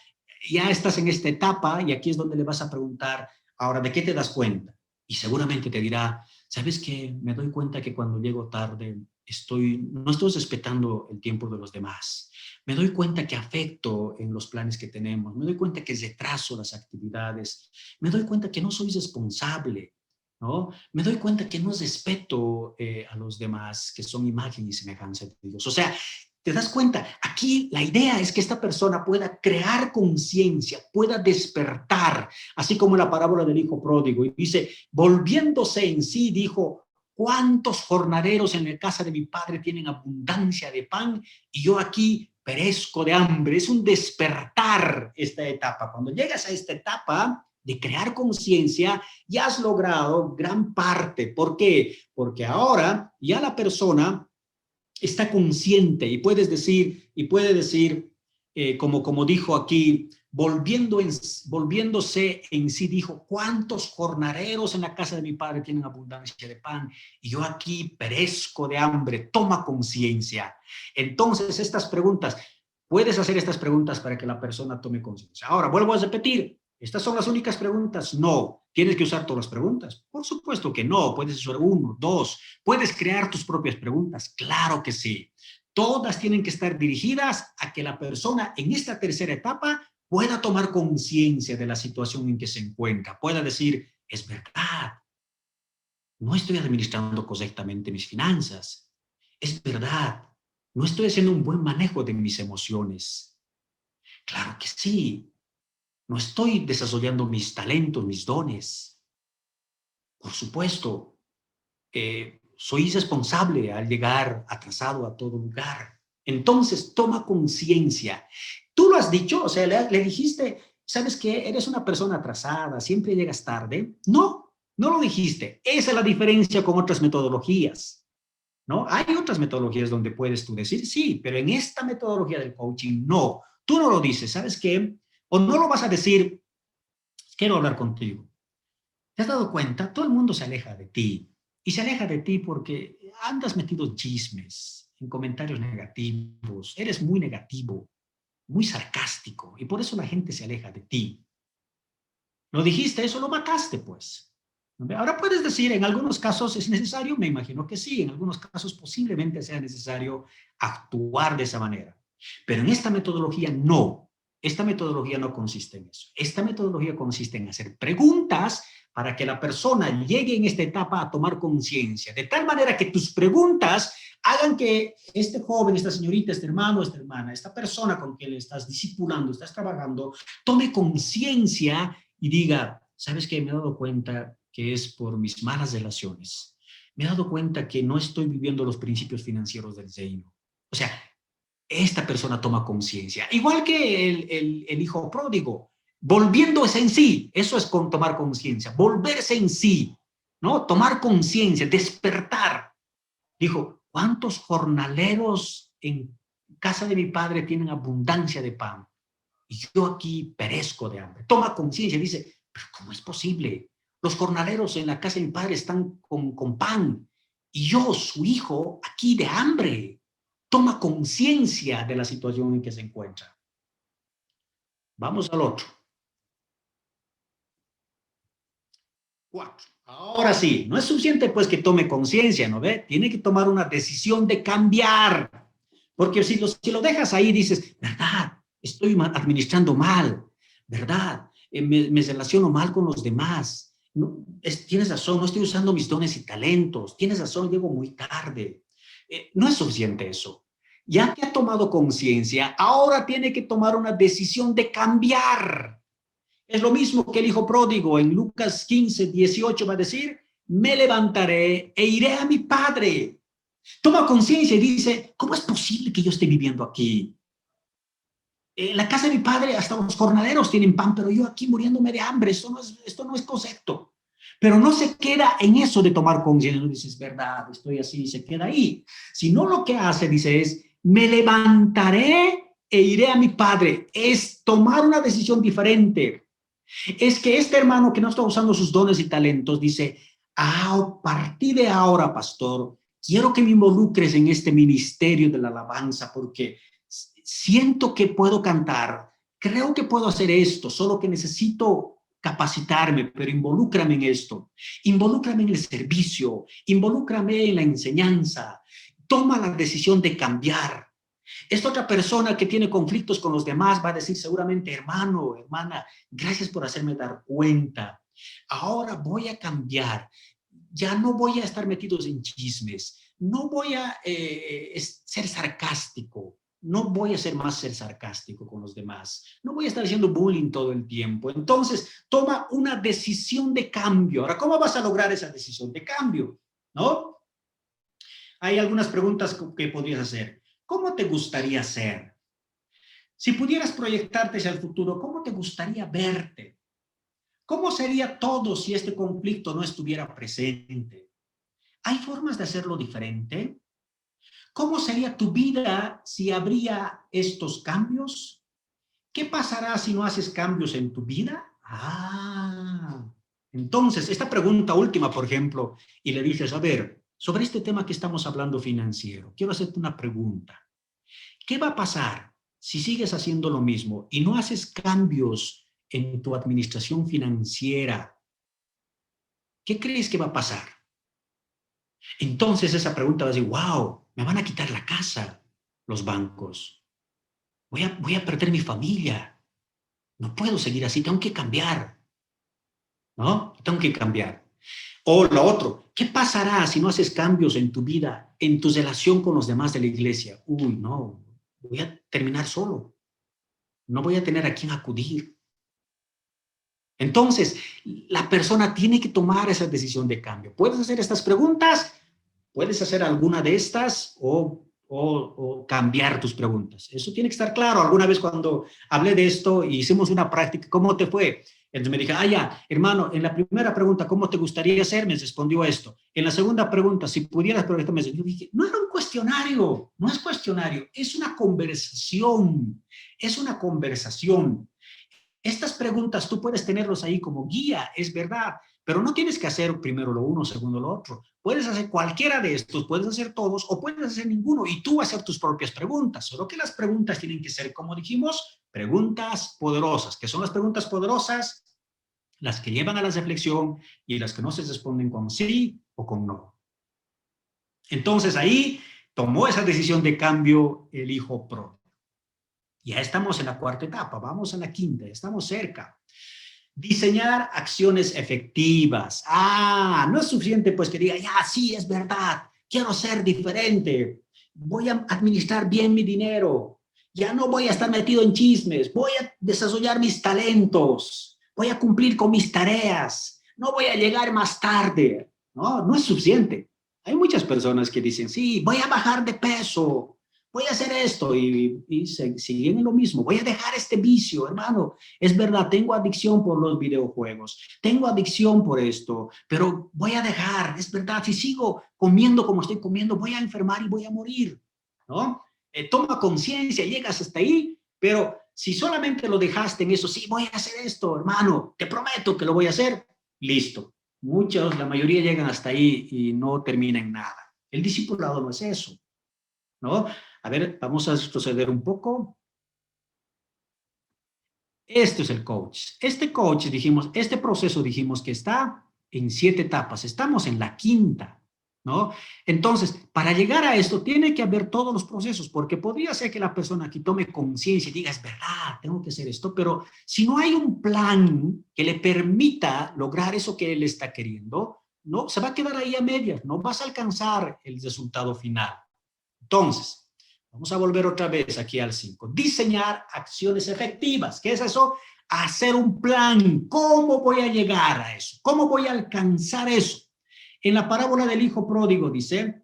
ya estás en esta etapa y aquí es donde le vas a preguntar, ahora, ¿de qué te das cuenta? Y seguramente te dirá, ¿sabes qué? Me doy cuenta que cuando llego tarde no estoy respetando el tiempo de los demás. Me doy cuenta que afecto en los planes que tenemos. Me doy cuenta que retraso las actividades. Me doy cuenta que no soy responsable, ¿no? Me doy cuenta que no respeto a los demás, que son imagen y semejanza de Dios. O sea, ¿te das cuenta? Aquí la idea es que esta persona pueda crear conciencia, pueda despertar, así como en la parábola del hijo pródigo. Y dice, volviéndose en sí, dijo, ¿cuántos jornaleros en la casa de mi padre tienen abundancia de pan? Y yo aquí perezco de hambre. Es un despertar esta etapa. Cuando llegas a esta etapa de crear conciencia, ya has logrado gran parte. ¿Por qué? Porque ahora ya la persona está consciente y puede decir, como dijo aquí, volviéndose en sí, dijo, ¿cuántos jornaleros en la casa de mi padre tienen abundancia de pan? Y yo aquí perezco de hambre. Toma conciencia. Entonces, puedes hacer estas preguntas para que la persona tome conciencia. Ahora, vuelvo a repetir, ¿estas son las únicas preguntas? No. ¿Tienes que usar todas las preguntas? Por supuesto que no. Puedes usar 1, 2. ¿Puedes crear tus propias preguntas? Claro que sí. Todas tienen que estar dirigidas a que la persona en esta tercera etapa pueda tomar conciencia de la situación en que se encuentra, pueda decir, es verdad, no estoy administrando correctamente mis finanzas, es verdad, no estoy haciendo un buen manejo de mis emociones. Claro que sí, no estoy desarrollando mis talentos, mis dones. Por supuesto, soy irresponsable al llegar atrasado a todo lugar. Entonces, toma conciencia. Tú lo has dicho, o sea, le dijiste, ¿sabes qué? Eres una persona atrasada, siempre llegas tarde. No, no lo dijiste. Esa es la diferencia con otras metodologías, ¿no? Hay otras metodologías donde puedes tú decir, sí, pero en esta metodología del coaching, no. Tú no lo dices, ¿sabes qué? O no lo vas a decir, quiero hablar contigo. ¿Te has dado cuenta? Todo el mundo se aleja de ti. Y se aleja de ti porque andas metido en chismes, en comentarios negativos. Eres muy negativo, muy sarcástico. Y por eso la gente se aleja de ti. Lo dijiste, eso lo mataste, pues. Ahora puedes decir, en algunos casos es necesario, me imagino que sí, en algunos casos posiblemente sea necesario actuar de esa manera. Pero en esta metodología no. esta metodología no consiste en eso. Esta metodología consiste en hacer preguntas para que la persona llegue en esta etapa a tomar conciencia, de tal manera que tus preguntas hagan que este joven, esta señorita, este hermano, esta hermana, esta persona con quien le estás discipulando, estás trabajando, tome conciencia y diga, ¿sabes qué? Me he dado cuenta que es por mis malas relaciones. Me he dado cuenta que no estoy viviendo los principios financieros del reino. O sea, esta persona toma conciencia. Igual que el hijo pródigo, volviéndose en sí. Eso es con tomar conciencia, volverse en sí, ¿no? Tomar conciencia, despertar. Dijo, ¿cuántos jornaleros en casa de mi padre tienen abundancia de pan? Y yo aquí perezco de hambre. Toma conciencia y dice, ¿pero cómo es posible? Los jornaleros en la casa de mi padre están con pan y yo, su hijo, aquí de hambre. Toma conciencia de la situación en que se encuentra. Vamos al otro. 4. Ahora sí, no es suficiente pues que tome conciencia, ¿no ve? Tiene que tomar una decisión de cambiar. Porque si lo dejas ahí, dices, ¿verdad? Estoy administrando mal, ¿verdad? Me relaciono mal con los demás. No, tienes razón, no estoy usando mis dones y talentos. Tienes razón, llego muy tarde. No es suficiente eso. Ya que ha tomado conciencia, ahora tiene que tomar una decisión de cambiar. Es lo mismo que el hijo pródigo en Lucas 15, 18 va a decir, me levantaré e iré a mi padre. Toma conciencia y dice, ¿cómo es posible que yo esté viviendo aquí? En la casa de mi padre hasta los jornaleros tienen pan, pero yo aquí muriéndome de hambre. Esto no es concepto. Pero no se queda en eso de tomar conciencia. No dices, verdad, estoy así, se queda ahí. Sino lo que hace, dice, es, me levantaré e iré a mi padre. Es tomar una decisión diferente. Es que este hermano que no está usando sus dones y talentos dice, a partir de ahora, pastor, quiero que me involucres en este ministerio de la alabanza porque siento que puedo cantar, creo que puedo hacer esto, solo que necesito capacitarme, pero involúcrame en esto, involúcrame en el servicio, involúcrame en la enseñanza, toma la decisión de cambiar. Esta otra persona que tiene conflictos con los demás va a decir seguramente, hermano, hermana, gracias por hacerme dar cuenta. Ahora voy a cambiar. Ya no voy a estar metidos en chismes. No voy a ser sarcástico. No voy a ser sarcástico con los demás. No voy a estar haciendo bullying todo el tiempo. Entonces, toma una decisión de cambio. Ahora, ¿cómo vas a lograr esa decisión de cambio? ¿No? Hay algunas preguntas que podrías hacer. ¿Cómo te gustaría ser? Si pudieras proyectarte hacia el futuro, ¿cómo te gustaría verte? ¿Cómo sería todo si este conflicto no estuviera presente? ¿Hay formas de hacerlo diferente? ¿Cómo sería tu vida si habría estos cambios? ¿Qué pasará si no haces cambios en tu vida? Entonces, esta pregunta última, por ejemplo, y le dices, a ver, sobre este tema que estamos hablando financiero, quiero hacerte una pregunta. ¿Qué va a pasar si sigues haciendo lo mismo y no haces cambios en tu administración financiera? ¿Qué crees que va a pasar? Entonces esa pregunta va a decir, wow, me van a quitar la casa los bancos. Voy a perder mi familia. No puedo seguir así, tengo que cambiar. ¿No? Tengo que cambiar. O lo otro, ¿qué pasará si no haces cambios en tu vida, en tu relación con los demás de la iglesia? Uy, no, voy a terminar solo. No voy a tener a quién acudir. Entonces, la persona tiene que tomar esa decisión de cambio. ¿Puedes hacer estas preguntas? ¿Puedes hacer alguna de estas o cambiar tus preguntas? Eso tiene que estar claro. Alguna vez cuando hablé de esto y hicimos una práctica, ¿cómo te fue? Entonces me dije, ya, hermano, en la primera pregunta, ¿cómo te gustaría ser? Me respondió esto. En la segunda pregunta, si pudieras proyectarme, yo dije, no era un cuestionario, no es cuestionario, es una conversación, es una conversación. Estas preguntas tú puedes tenerlos ahí como guía, es verdad, pero no tienes que hacer primero lo uno, segundo lo otro. Puedes hacer cualquiera de estos, puedes hacer todos o puedes hacer ninguno y tú hacer tus propias preguntas. Solo que las preguntas tienen que ser, como dijimos, preguntas poderosas. ¿Qué son las preguntas poderosas? Las que llevan a la reflexión y las que no se responden con sí o con no. Entonces ahí tomó esa decisión de cambio el hijo pródigo. Ya estamos en la cuarta etapa, vamos a la quinta, estamos cerca. Diseñar acciones efectivas. No es suficiente pues que diga, ya, sí, es verdad, quiero ser diferente, voy a administrar bien mi dinero, ya no voy a estar metido en chismes, voy a desarrollar mis talentos, voy a cumplir con mis tareas, no voy a llegar más tarde. No, no es suficiente. Hay muchas personas que dicen, sí, voy a bajar de peso, voy a hacer esto y siguen en lo mismo, voy a dejar este vicio, hermano. Es verdad, tengo adicción por los videojuegos, tengo adicción por esto, pero voy a dejar, es verdad, si sigo comiendo como estoy comiendo, voy a enfermar y voy a morir, ¿no? Toma conciencia, llegas hasta ahí, pero si solamente lo dejaste en eso, sí, voy a hacer esto, hermano, te prometo que lo voy a hacer, listo. Muchos, la mayoría llegan hasta ahí y no terminan nada. El discipulado no es eso, ¿no? A ver, vamos a retroceder un poco. Esto es el coach. Este coach, dijimos, este proceso dijimos que está en 7 etapas. Estamos en la quinta, ¿no? Entonces, para llegar a esto, tiene que haber todos los procesos, porque podría ser que la persona aquí tome conciencia y diga, es verdad, tengo que hacer esto, pero si no hay un plan que le permita lograr eso que él está queriendo, no, se va a quedar ahí a medias, no vas a alcanzar el resultado final. Entonces, vamos a volver otra vez aquí al 5. Diseñar acciones efectivas. ¿Qué es eso? Hacer un plan. ¿Cómo voy a llegar a eso? ¿Cómo voy a alcanzar eso? En la parábola del hijo pródigo dice,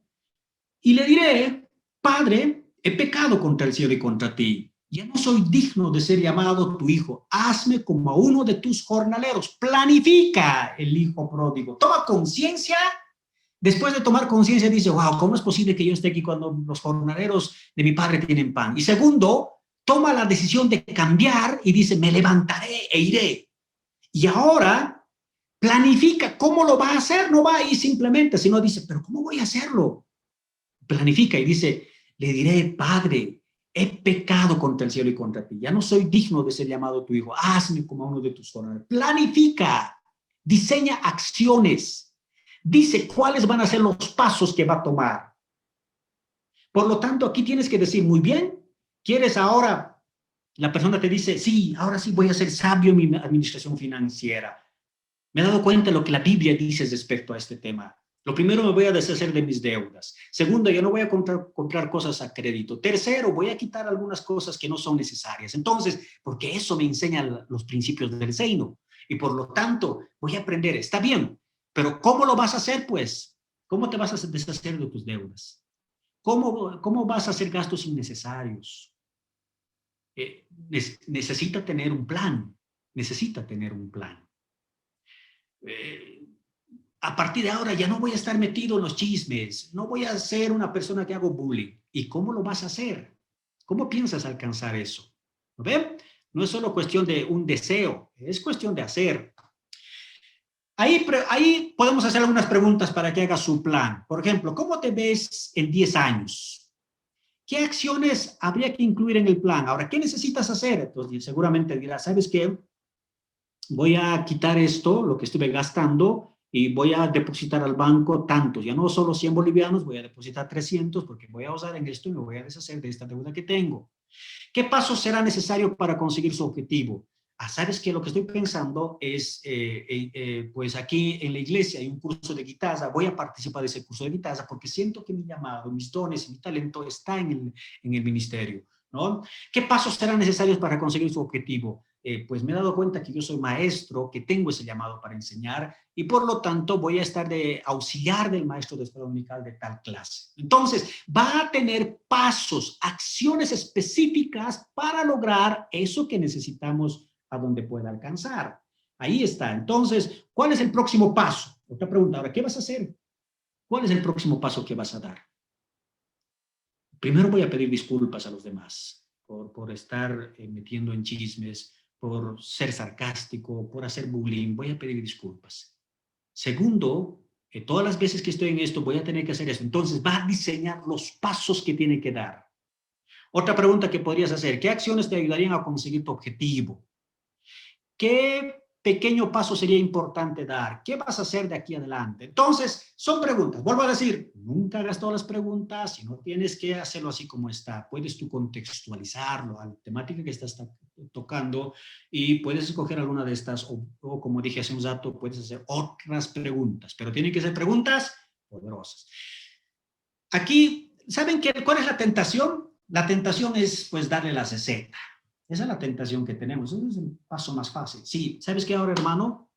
y le diré, Padre, he pecado contra el cielo y contra ti. Ya no soy digno de ser llamado tu hijo. Hazme como a uno de tus jornaleros. Planifica el hijo pródigo. Toma conciencia. Después de tomar conciencia dice, wow, ¿cómo es posible que yo esté aquí cuando los jornaleros de mi padre tienen pan? Y segundo, toma la decisión de cambiar y dice, me levantaré e iré. Y ahora planifica cómo lo va a hacer, no va ahí simplemente, sino dice, pero ¿cómo voy a hacerlo? Planifica y dice, le diré, Padre, he pecado contra el cielo y contra ti. Ya no soy digno de ser llamado tu hijo. Hazme como uno de tus jornaleros. Planifica, diseña acciones. Dice cuáles van a ser los pasos que va a tomar. Por lo tanto, aquí tienes que decir, muy bien, ¿quieres ahora? La persona te dice, sí, ahora sí voy a ser sabio en mi administración financiera. Me he dado cuenta de lo que la Biblia dice respecto a este tema. Lo primero, me voy a deshacer de mis deudas. Segundo, ya no voy a comprar cosas a crédito. Tercero, voy a quitar algunas cosas que no son necesarias. Entonces, porque eso me enseña los principios del reino. Y por lo tanto, voy a aprender. Está bien, pero ¿cómo lo vas a hacer, pues? ¿Cómo te vas a deshacer de tus deudas? ¿Cómo vas a hacer gastos innecesarios? Necesita tener un plan. Necesita tener un plan. A partir de ahora ya no voy a estar metido en los chismes, no voy a ser una persona que hago bullying. ¿Y cómo lo vas a hacer? ¿Cómo piensas alcanzar eso? ¿Lo ven? No es solo cuestión de un deseo, es cuestión de hacer. Ahí podemos hacer algunas preguntas para que hagas su plan. Por ejemplo, ¿cómo te ves en 10 años? ¿Qué acciones habría que incluir en el plan? Ahora, ¿qué necesitas hacer? Entonces, seguramente dirás, ¿sabes qué? Voy a quitar esto, lo que estuve gastando, y voy a depositar al banco tantos, ya no solo 100 bolivianos, voy a depositar 300 porque voy a usar en esto y me voy a deshacer de esta deuda que tengo. ¿Qué pasos será necesario para conseguir su objetivo? ¿Sabes qué? Lo que estoy pensando es, pues aquí en la iglesia hay un curso de guitarra, voy a participar de ese curso de guitarra porque siento que mi llamado, mis dones y mi talento está en el ministerio, ¿no? ¿Qué pasos serán necesarios para conseguir su objetivo? Pues me he dado cuenta que yo soy maestro, que tengo ese llamado para enseñar y por lo tanto voy a estar de auxiliar del maestro de escuela dominical de tal clase. Entonces, va a tener pasos, acciones específicas para lograr eso que necesitamos a donde pueda alcanzar. Ahí está. Entonces, ¿cuál es el próximo paso? Otra pregunta. Ahora, ¿qué vas a hacer? ¿Cuál es el próximo paso que vas a dar? Primero voy a pedir disculpas a los demás por estar metiendo en chismes, por ser sarcástico, por hacer bullying. Voy a pedir disculpas. Segundo, todas las veces que estoy en esto voy a tener que hacer esto. Entonces, va a diseñar los pasos que tiene que dar. Otra pregunta que podrías hacer. ¿Qué acciones te ayudarían a conseguir tu objetivo? ¿Qué pequeño paso sería importante dar? ¿Qué vas a hacer de aquí adelante? Entonces, son preguntas. Vuelvo a decir, nunca hagas todas las preguntas y no tienes que hacerlo así como está. Puedes tú contextualizarlo a la temática que estás tocando y puedes escoger alguna de estas o como dije hace un rato, puedes hacer otras preguntas, pero tienen que ser preguntas poderosas. Aquí, ¿saben cuál es la tentación? La tentación es pues darle la receta. Esa es la tentación que tenemos. Ese es el paso más fácil. Sí, ¿sabes qué ahora, hermano?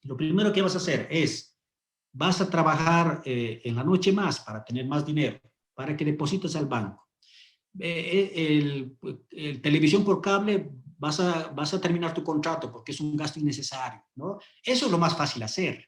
Lo primero que vas a hacer es, vas a trabajar en la noche más para tener más dinero, para que deposites al banco. El televisión por cable, vas a terminar tu contrato porque es un gasto innecesario, ¿no? Eso es lo más fácil hacer,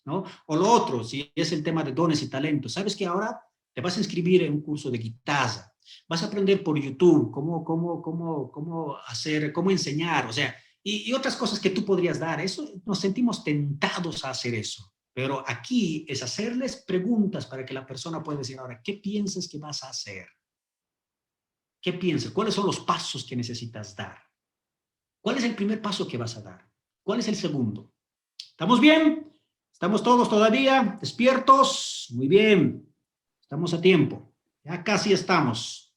¿no? O lo otro, si es el tema de dones y talentos, ¿sabes que ahora te vas a inscribir en un curso de guitarra? Vas a aprender por YouTube cómo hacer, cómo enseñar, o sea, y otras cosas que tú podrías dar. Eso, nos sentimos tentados a hacer eso. Pero aquí es hacerles preguntas para que la persona pueda decir, ahora, ¿qué piensas que vas a hacer? ¿Qué piensas? ¿Cuáles son los pasos que necesitas dar? ¿Cuál es el primer paso que vas a dar? ¿Cuál es el segundo? ¿Estamos bien? ¿Estamos todos todavía despiertos? Muy bien. Estamos a tiempo. Ya casi estamos.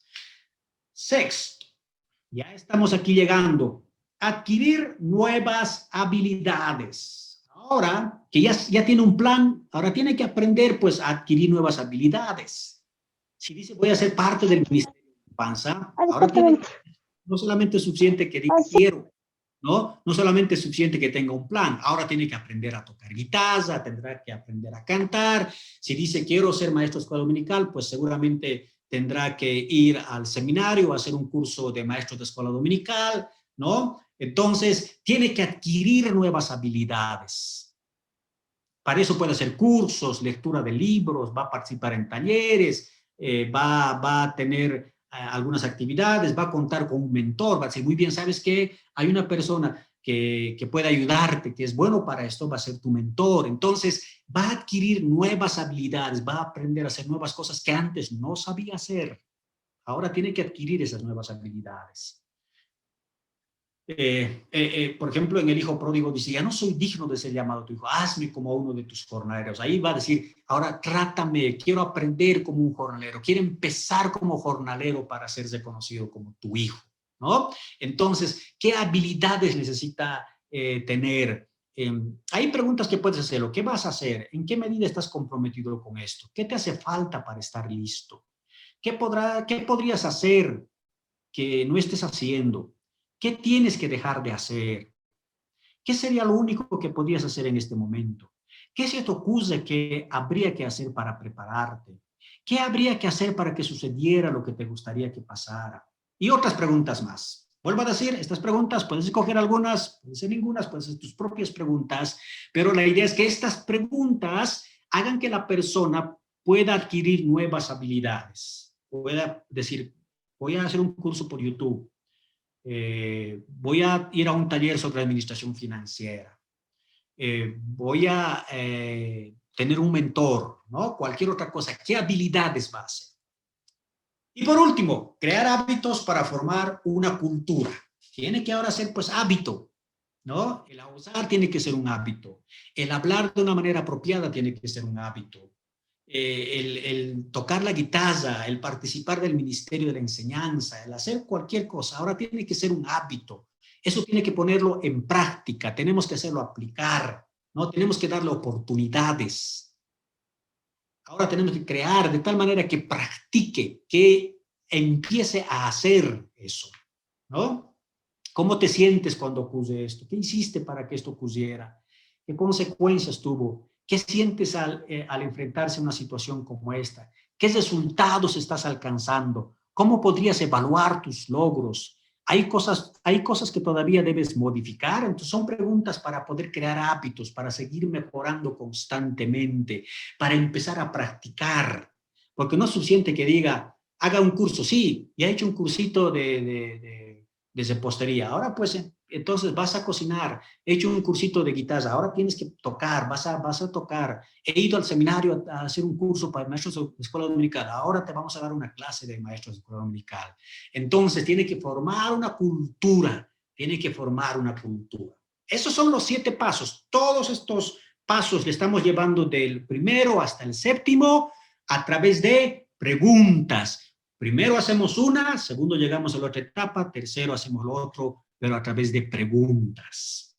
Sexto, ya estamos aquí llegando. Adquirir nuevas habilidades. Ahora que ya tiene un plan, ahora tiene que aprender pues a adquirir nuevas habilidades. Si dice voy a ser parte del Ministerio de Panza, ahora tiene, no solamente es suficiente que diga quiero, ¿no? No solamente es suficiente que tenga un plan, ahora tiene que aprender a tocar guitarra, tendrá que aprender a cantar. Si dice quiero ser maestro de escuela dominical, pues seguramente tendrá que ir al seminario, a hacer un curso de maestro de escuela dominical, ¿no? Entonces, tiene que adquirir nuevas habilidades. Para eso puede hacer cursos, lectura de libros, va a participar en talleres, va a tener algunas actividades, va a contar con un mentor, va a decir, muy bien, ¿sabes qué? Hay una persona que puede ayudarte, que es bueno para esto, va a ser tu mentor. Entonces, va a adquirir nuevas habilidades, va a aprender a hacer nuevas cosas que antes no sabía hacer. Ahora tiene que adquirir esas nuevas habilidades. Por ejemplo, en el hijo pródigo dice, ya no soy digno de ser llamado tu hijo, hazme como uno de tus jornaleros. Ahí va a decir, ahora trátame, quiero aprender como un jornalero, quiero empezar como jornalero para ser reconocido como tu hijo, ¿no? Entonces, ¿qué habilidades necesita tener? Hay preguntas que puedes hacerlo. ¿Qué vas a hacer? ¿En qué medida estás comprometido con esto? ¿Qué te hace falta para estar listo? ¿Qué podrías hacer que no estés haciendo? ¿Qué tienes que dejar de hacer? ¿Qué sería lo único que podrías hacer en este momento? ¿Qué se te ocurre que habría que hacer para prepararte? ¿Qué habría que hacer para que sucediera lo que te gustaría que pasara? Y otras preguntas más. Vuelvo a decir, estas preguntas, puedes escoger algunas, pueden ser ningunas, pueden ser tus propias preguntas, pero la idea es que estas preguntas hagan que la persona pueda adquirir nuevas habilidades. Pueda decir, voy a hacer un curso por YouTube. Voy a ir a un taller sobre administración financiera, voy a tener un mentor, ¿no? Cualquier otra cosa, ¿qué habilidades va a hacer? Y por último, crear hábitos para formar una cultura. Tiene que ahora ser pues hábito, ¿no? El usar tiene que ser un hábito, el hablar de una manera apropiada tiene que ser un hábito. El tocar la guitarra, el participar del ministerio de la enseñanza, el hacer cualquier cosa, ahora tiene que ser un hábito. Eso tiene que ponerlo en práctica, tenemos que hacerlo aplicar, ¿no? Tenemos que darle oportunidades. Ahora tenemos que crear de tal manera que practique, que empiece a hacer eso, ¿no? ¿Cómo te sientes cuando ocurre esto? ¿Qué hiciste para que esto ocurriera? ¿Qué consecuencias tuvo? ¿Qué sientes al enfrentarse a una situación como esta? ¿Qué resultados estás alcanzando? ¿Cómo podrías evaluar tus logros? Hay cosas que todavía debes modificar. Entonces son preguntas para poder crear hábitos, para seguir mejorando constantemente, para empezar a practicar. Porque no es suficiente que diga, haga un curso. Sí, ya he hecho un cursito de repostería. Ahora pues entonces vas a cocinar, he hecho un cursito de guitarra, ahora tienes que tocar, vas a tocar. He ido al seminario a hacer un curso para maestros de escuela dominical, ahora te vamos a dar una clase de maestros de escuela dominical. Entonces tiene que formar una cultura, tiene que formar una cultura. Esos son los 7 pasos. Todos estos pasos le estamos llevando del primero hasta el séptimo a través de preguntas. Primero hacemos una, segundo llegamos a la otra etapa, tercero hacemos lo otro, pero a través de preguntas.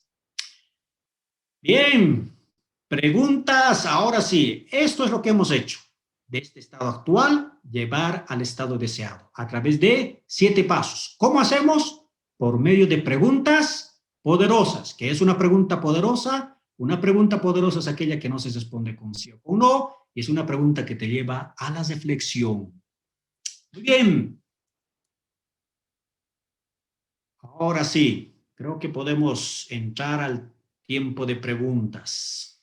Bien, preguntas, ahora sí, esto es lo que hemos hecho. De este estado actual, llevar al estado deseado, a través de 7 pasos. ¿Cómo hacemos? Por medio de preguntas poderosas. ¿Qué es una pregunta poderosa? Una pregunta poderosa es aquella que no se responde con sí o con no, y es una pregunta que te lleva a la reflexión. Muy bien. Ahora sí, creo que podemos entrar al tiempo de preguntas.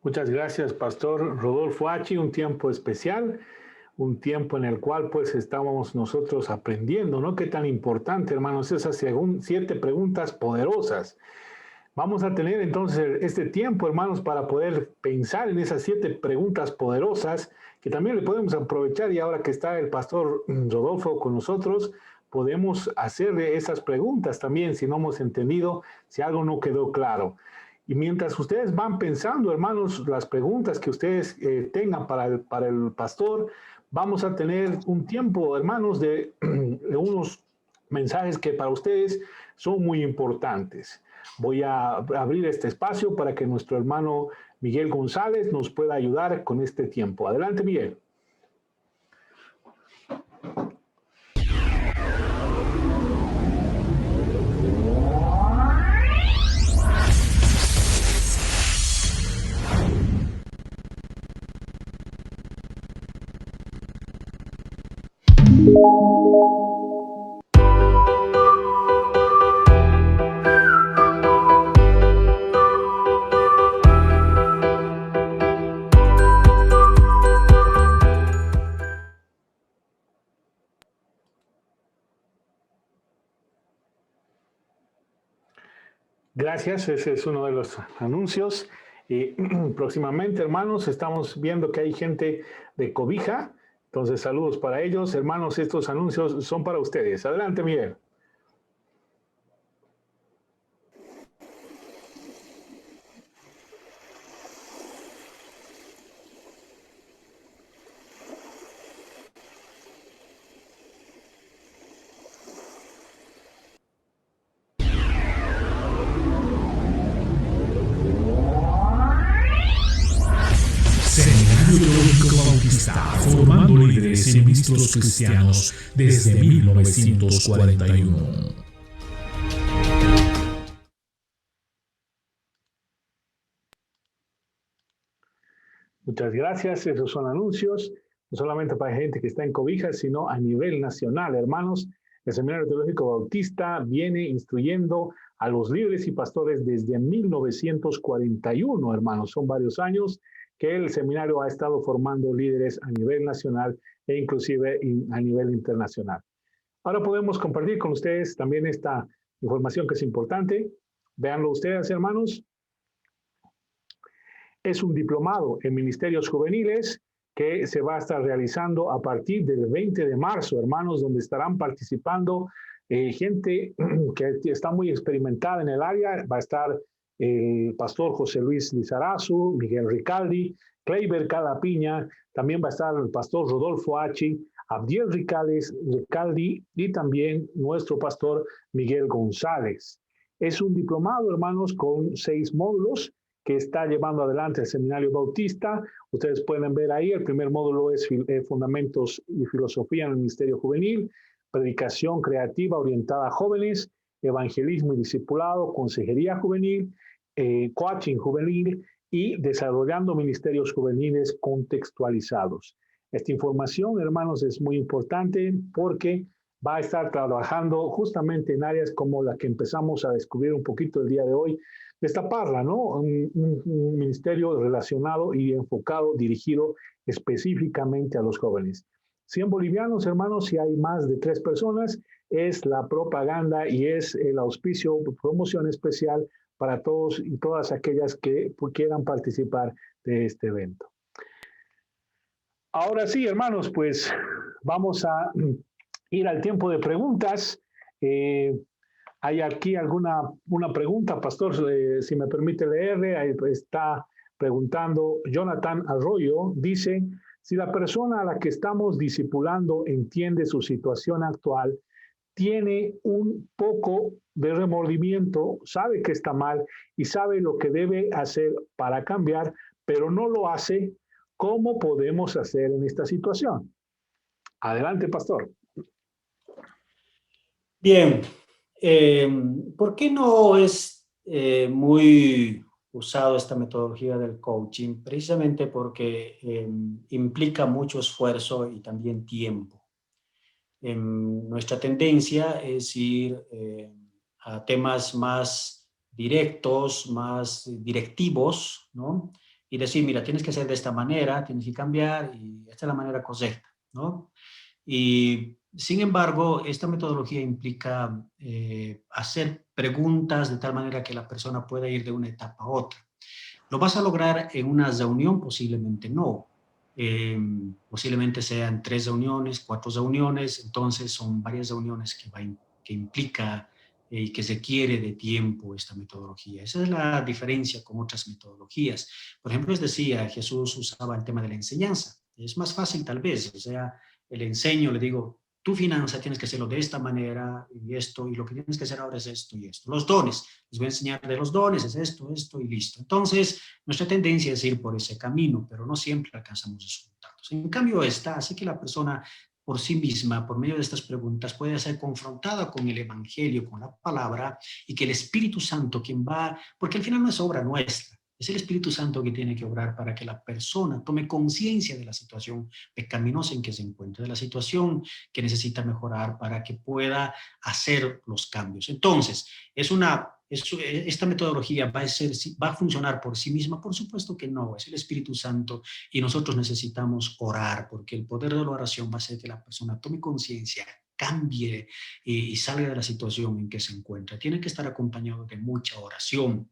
Muchas gracias, Pastor Rodolfo H. Un tiempo especial, un tiempo en el cual pues estábamos nosotros aprendiendo, ¿no? Qué tan importante, hermanos, esas 7 preguntas poderosas. Vamos a tener entonces este tiempo, hermanos, para poder pensar en esas 7 preguntas poderosas que también le podemos aprovechar, y ahora que está el Pastor Rodolfo con nosotros, podemos hacerle esas preguntas también si no hemos entendido, si algo no quedó claro. Y mientras ustedes van pensando, hermanos, las preguntas que ustedes tengan para el pastor, vamos a tener un tiempo, hermanos, de unos mensajes que para ustedes son muy importantes. Voy a abrir este espacio para que nuestro hermano Miguel González nos pueda ayudar con este tiempo. Adelante, Miguel. Gracias, ese es uno de los anuncios. Y próximamente, hermanos, estamos viendo que hay gente de Cobija. Entonces, saludos para ellos. Hermanos, estos anuncios son para ustedes. Adelante, Miguel. Seminario Teológico Bautista, formando líderes y ministros cristianos desde 1941. Muchas gracias. Esos son anuncios, no solamente para gente que está en Cobijas, sino a nivel nacional, hermanos. El Seminario Teológico Bautista viene instruyendo a los líderes y pastores desde 1941, hermanos. Son varios años que el seminario ha estado formando líderes a nivel nacional e inclusive a nivel internacional. Ahora podemos compartir con ustedes también esta información que es importante. Véanlo ustedes, hermanos. Es un diplomado en ministerios juveniles que se va a estar realizando a partir del 20 de marzo, hermanos, donde estarán participando gente que está muy experimentada en el área. Va a estar el pastor José Luis Lizarazu, Miguel Ricaldi, Kleiber Cadapiña, también va a estar el pastor Rodolfo H., Abdiel Ricaldi y también nuestro pastor Miguel González. Es un diplomado, hermanos, con 6 módulos que está llevando adelante el Seminario Bautista. Ustedes pueden ver ahí, el primer módulo es Fundamentos y Filosofía en el Ministerio Juvenil, Predicación Creativa orientada a jóvenes, Evangelismo y Discipulado, Consejería Juvenil, Coaching Juvenil y Desarrollando Ministerios Juveniles Contextualizados. Esta información, hermanos, es muy importante porque va a estar trabajando justamente en áreas como la que empezamos a descubrir un poquito el día de hoy, destaparla, ¿no? Un ministerio relacionado y enfocado, dirigido específicamente a los jóvenes. 100 bolivianos, hermanos, si hay más de 3 personas, es la propaganda y es el auspicio, promoción especial para todos y todas aquellas que quieran participar de este evento. Ahora sí, hermanos, pues vamos a ir al tiempo de preguntas. Hay aquí una pregunta, pastor, si me permite leerle. Ahí está preguntando Jonathan Arroyo. Dice, si la persona a la que estamos discipulando entiende su situación actual, tiene un poco de remordimiento, sabe que está mal y sabe lo que debe hacer para cambiar, pero no lo hace, ¿cómo podemos hacer en esta situación? Adelante, pastor. Bien, ¿por qué no es muy usado esta metodología del coaching? Precisamente porque implica mucho esfuerzo y también tiempo. Nuestra tendencia es ir a temas más directos, más directivos, ¿no? Y decir, mira, tienes que hacer de esta manera, tienes que cambiar y esta es la manera correcta, ¿no? Y sin embargo, esta metodología implica hacer preguntas de tal manera que la persona pueda ir de una etapa a otra. ¿Lo vas a lograr en una reunión? Posiblemente no. Posiblemente sean 3 reuniones, 4 reuniones, entonces son varias reuniones que implica y que se quiere de tiempo esta metodología. Esa es la diferencia con otras metodologías. Por ejemplo, les decía, Jesús usaba el tema de la enseñanza. Es más fácil tal vez, o sea, le enseño, le digo, tu finanza tienes que hacerlo de esta manera y esto, y lo que tienes que hacer ahora es esto y esto. Los dones, les voy a enseñar de los dones, es esto, esto y listo. Entonces, nuestra tendencia es ir por ese camino, pero no siempre alcanzamos resultados. En cambio, así que la persona por sí misma, por medio de estas preguntas, puede ser confrontada con el Evangelio, con la palabra, y que el Espíritu Santo, quien va, porque al final no es obra nuestra, es el Espíritu Santo que tiene que obrar para que la persona tome conciencia de la situación pecaminosa en que se encuentra, de la situación que necesita mejorar para que pueda hacer los cambios. Entonces, esta metodología va a funcionar por sí misma. Por supuesto que no, es el Espíritu Santo y nosotros necesitamos orar porque el poder de la oración va a hacer que la persona tome conciencia, cambie y salga de la situación en que se encuentra. Tiene que estar acompañado de mucha oración.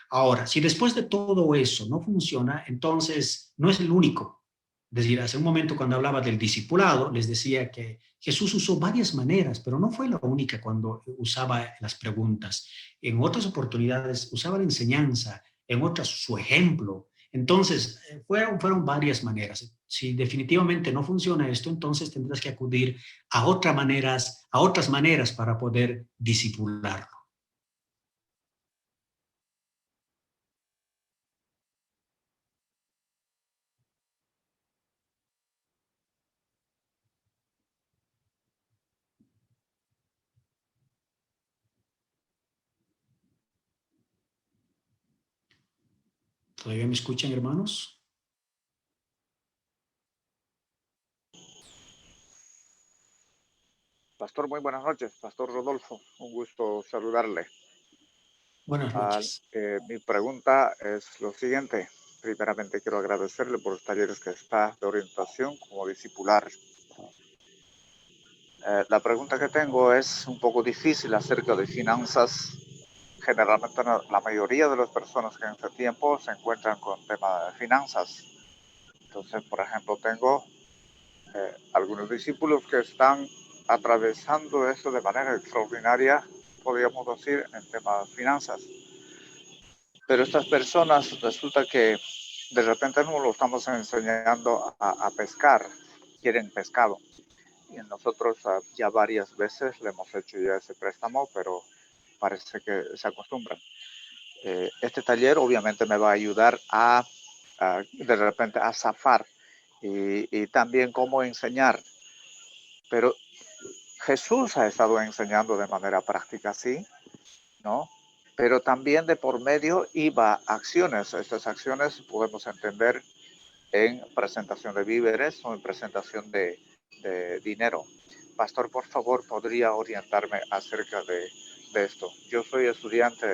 Ahora, si después de todo eso no funciona, entonces no es el único. Es decir, hace un momento cuando hablaba del discipulado, les decía que Jesús usó varias maneras, pero no fue la única cuando usaba las preguntas. En otras oportunidades usaba la enseñanza, en otras su ejemplo. Entonces, fueron varias maneras. Si definitivamente no funciona esto, entonces tendrás que acudir a otras maneras para poder discipularlo. ¿Todavía me escuchan, hermanos? Pastor, muy buenas noches. Pastor Rodolfo, un gusto saludarle. Buenas noches. Mi pregunta es lo siguiente. Primeramente quiero agradecerle por los talleres que está de orientación como discipular. La pregunta que tengo es un poco difícil acerca de finanzas. Generalmente la mayoría de las personas que en este tiempo se encuentran con temas de finanzas. Entonces, por ejemplo, tengo algunos discípulos que están atravesando eso de manera extraordinaria, podríamos decir, en temas de finanzas. Pero estas personas resulta que de repente no lo estamos enseñando a pescar, quieren pescado. Y nosotros ya varias veces le hemos hecho ya ese préstamo, pero parece que se acostumbran. Este taller obviamente me va a ayudar de repente a zafar y también cómo enseñar. Pero Jesús ha estado enseñando de manera práctica, sí, ¿no? Pero también de por medio iba acciones. Estas acciones podemos entender en presentación de víveres o en presentación de dinero. Pastor, por favor, ¿podría orientarme acerca de esto? Yo soy estudiante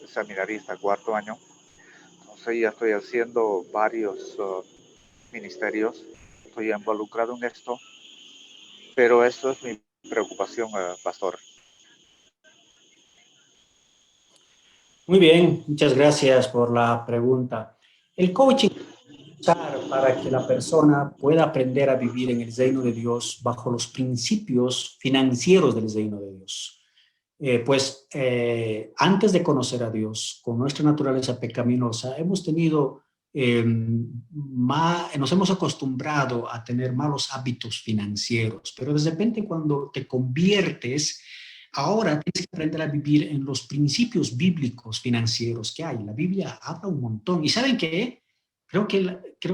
seminarista, 4º año. Entonces ya estoy haciendo varios ministerios. Estoy involucrado en esto. Pero esto es mi preocupación, pastor. Muy bien, muchas gracias por la pregunta. El coaching para que la persona pueda aprender a vivir en el reino de Dios bajo los principios financieros del reino de Dios. Antes de conocer a Dios, con nuestra naturaleza pecaminosa, hemos tenido, nos hemos acostumbrado a tener malos hábitos financieros, pero de repente cuando te conviertes, ahora tienes que aprender a vivir en los principios bíblicos financieros que hay. La Biblia habla un montón. ¿Y saben qué? Creo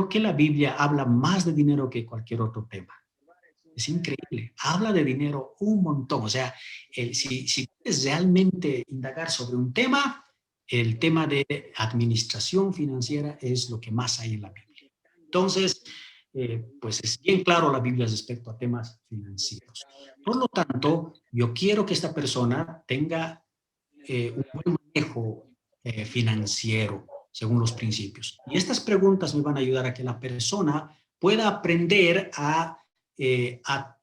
que la Biblia habla más de dinero que cualquier otro tema. Es increíble. Habla de dinero un montón. O sea, si quieres realmente indagar sobre un tema, el tema de administración financiera es lo que más hay en la Biblia. Entonces, pues es bien claro la Biblia respecto a temas financieros. Por lo tanto, yo quiero que esta persona tenga un buen manejo financiero según los principios. Y estas preguntas me van a ayudar a que la persona pueda aprender a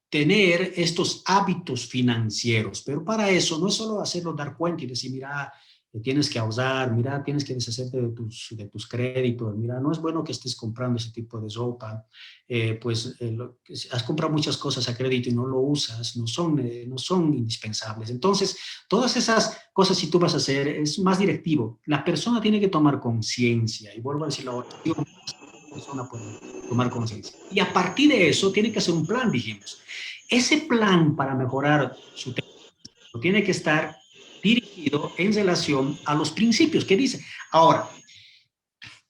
tener estos hábitos financieros. Pero para eso no es solo hacerlo dar cuenta y decir, mira, tienes que ahorrar, mira, tienes que deshacerte de tus créditos, mira, no es bueno que estés comprando ese tipo de ropa, has comprado muchas cosas a crédito y no lo usas, no son indispensables. Entonces, todas esas cosas, si tú vas a hacer, es más directivo. La persona tiene que tomar conciencia, y vuelvo a decir la oración, la persona puede tomar conciencia. Y a partir de eso, tiene que hacer un plan, dijimos. Ese plan para mejorar su tema tiene que estar dirigido en relación a los principios que dice. Ahora,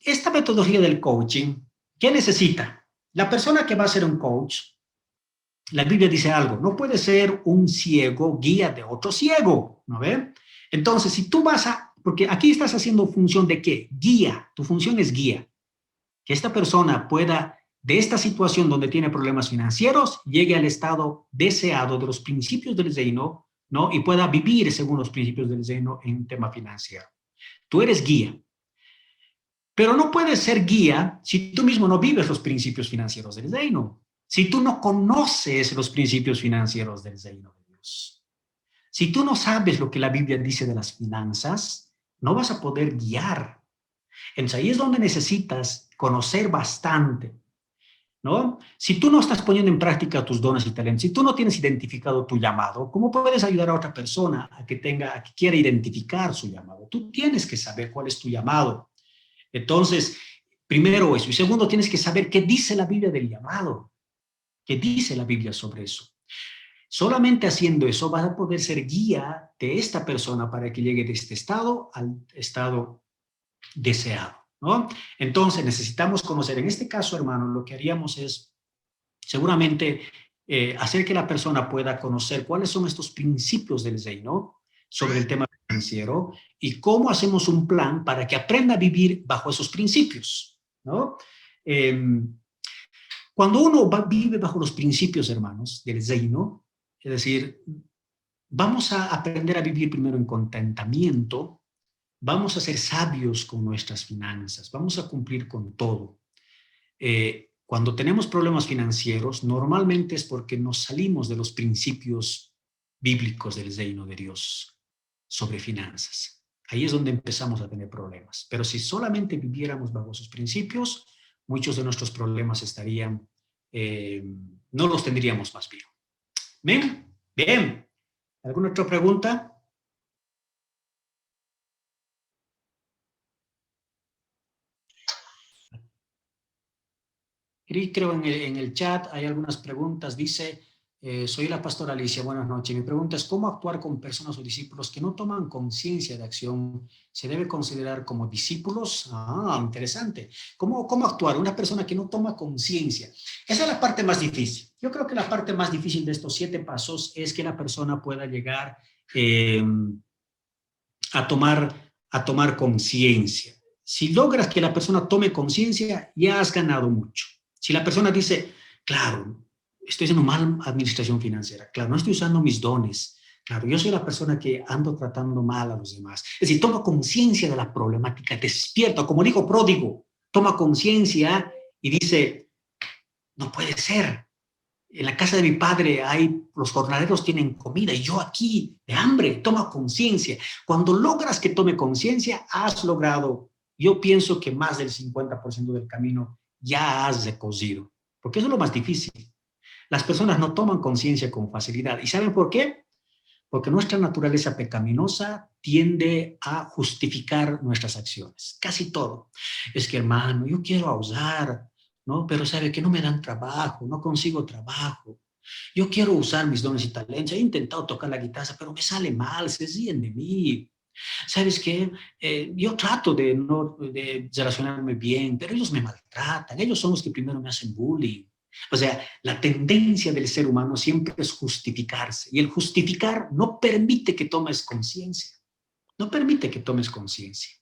esta metodología del coaching, ¿qué necesita? La persona que va a ser un coach, la Biblia dice algo, no puede ser un ciego guía de otro ciego, ¿no ve? Entonces, si tú porque aquí estás haciendo función de ¿qué? Guía, tu función es guía. Que esta persona pueda, de esta situación donde tiene problemas financieros, llegue al estado deseado de los principios del reino, ¿no? Y pueda vivir según los principios del reino en tema financiero. Tú eres guía. Pero no puedes ser guía si tú mismo no vives los principios financieros del reino. Si tú no conoces los principios financieros del reino de Dios. Si tú no sabes lo que la Biblia dice de las finanzas, no vas a poder guiar. Entonces ahí es donde necesitas conocer bastante, ¿no? Si tú no estás poniendo en práctica tus dones y talentos, si tú no tienes identificado tu llamado, ¿cómo puedes ayudar a otra persona a que quiera identificar su llamado? Tú tienes que saber cuál es tu llamado. Entonces, primero eso. Y segundo, tienes que saber qué dice la Biblia del llamado. ¿Qué dice la Biblia sobre eso? Solamente haciendo eso vas a poder ser guía de esta persona para que llegue de este estado al estado deseado, ¿no? Entonces necesitamos conocer, en este caso, hermano, lo que haríamos es seguramente hacer que la persona pueda conocer cuáles son estos principios del reino sobre el tema financiero y cómo hacemos un plan para que aprenda a vivir bajo esos principios, ¿no? Cuando uno vive bajo los principios, hermanos, del reino, es decir, vamos a aprender a vivir primero en contentamiento. Vamos a ser sabios con nuestras finanzas, vamos a cumplir con todo. Cuando tenemos problemas financieros, normalmente es porque nos salimos de los principios bíblicos del reino de Dios sobre finanzas. Ahí es donde empezamos a tener problemas. Pero si solamente viviéramos bajo esos principios, muchos de nuestros problemas estarían, no los tendríamos más bien. ¿Bien? Bien. ¿Alguna otra pregunta? Creo en el chat hay algunas preguntas. Dice, soy la pastora Alicia, buenas noches. Mi pregunta es, ¿cómo actuar con personas o discípulos que no toman conciencia de acción? ¿Se debe considerar como discípulos? Ah, interesante. ¿Cómo actuar? Una persona que no toma conciencia. Esa es la parte más difícil. Yo creo que la parte más difícil de estos 7 pasos es que la persona pueda llegar a tomar conciencia. Si logras que la persona tome conciencia, ya has ganado mucho. Si la persona dice, claro, estoy haciendo mal administración financiera, claro, no estoy usando mis dones, claro, yo soy la persona que ando tratando mal a los demás. Es decir, toma conciencia de la problemática, despierta, como el hijo pródigo, toma conciencia y dice, no puede ser. En la casa de mi padre los jornaleros tienen comida y yo aquí de hambre, toma conciencia. Cuando logras que tome conciencia, has logrado, yo pienso que más del 50% del camino ya has recocido. Porque eso es lo más difícil. Las personas no toman conciencia con facilidad. ¿Y saben por qué? Porque nuestra naturaleza pecaminosa tiende a justificar nuestras acciones. Casi todo. Es que, hermano, yo quiero ahorrar, ¿no? Pero sabe que no me dan trabajo, no consigo trabajo. Yo quiero usar mis dones y talentos. He intentado tocar la guitarra, pero me sale mal, se ríen de mí. ¿Sabes qué? Yo trato de relacionarme bien, pero ellos me maltratan. Ellos son los que primero me hacen bullying. O sea, la tendencia del ser humano siempre es justificarse. Y el justificar no permite que tomes conciencia. No permite que tomes conciencia.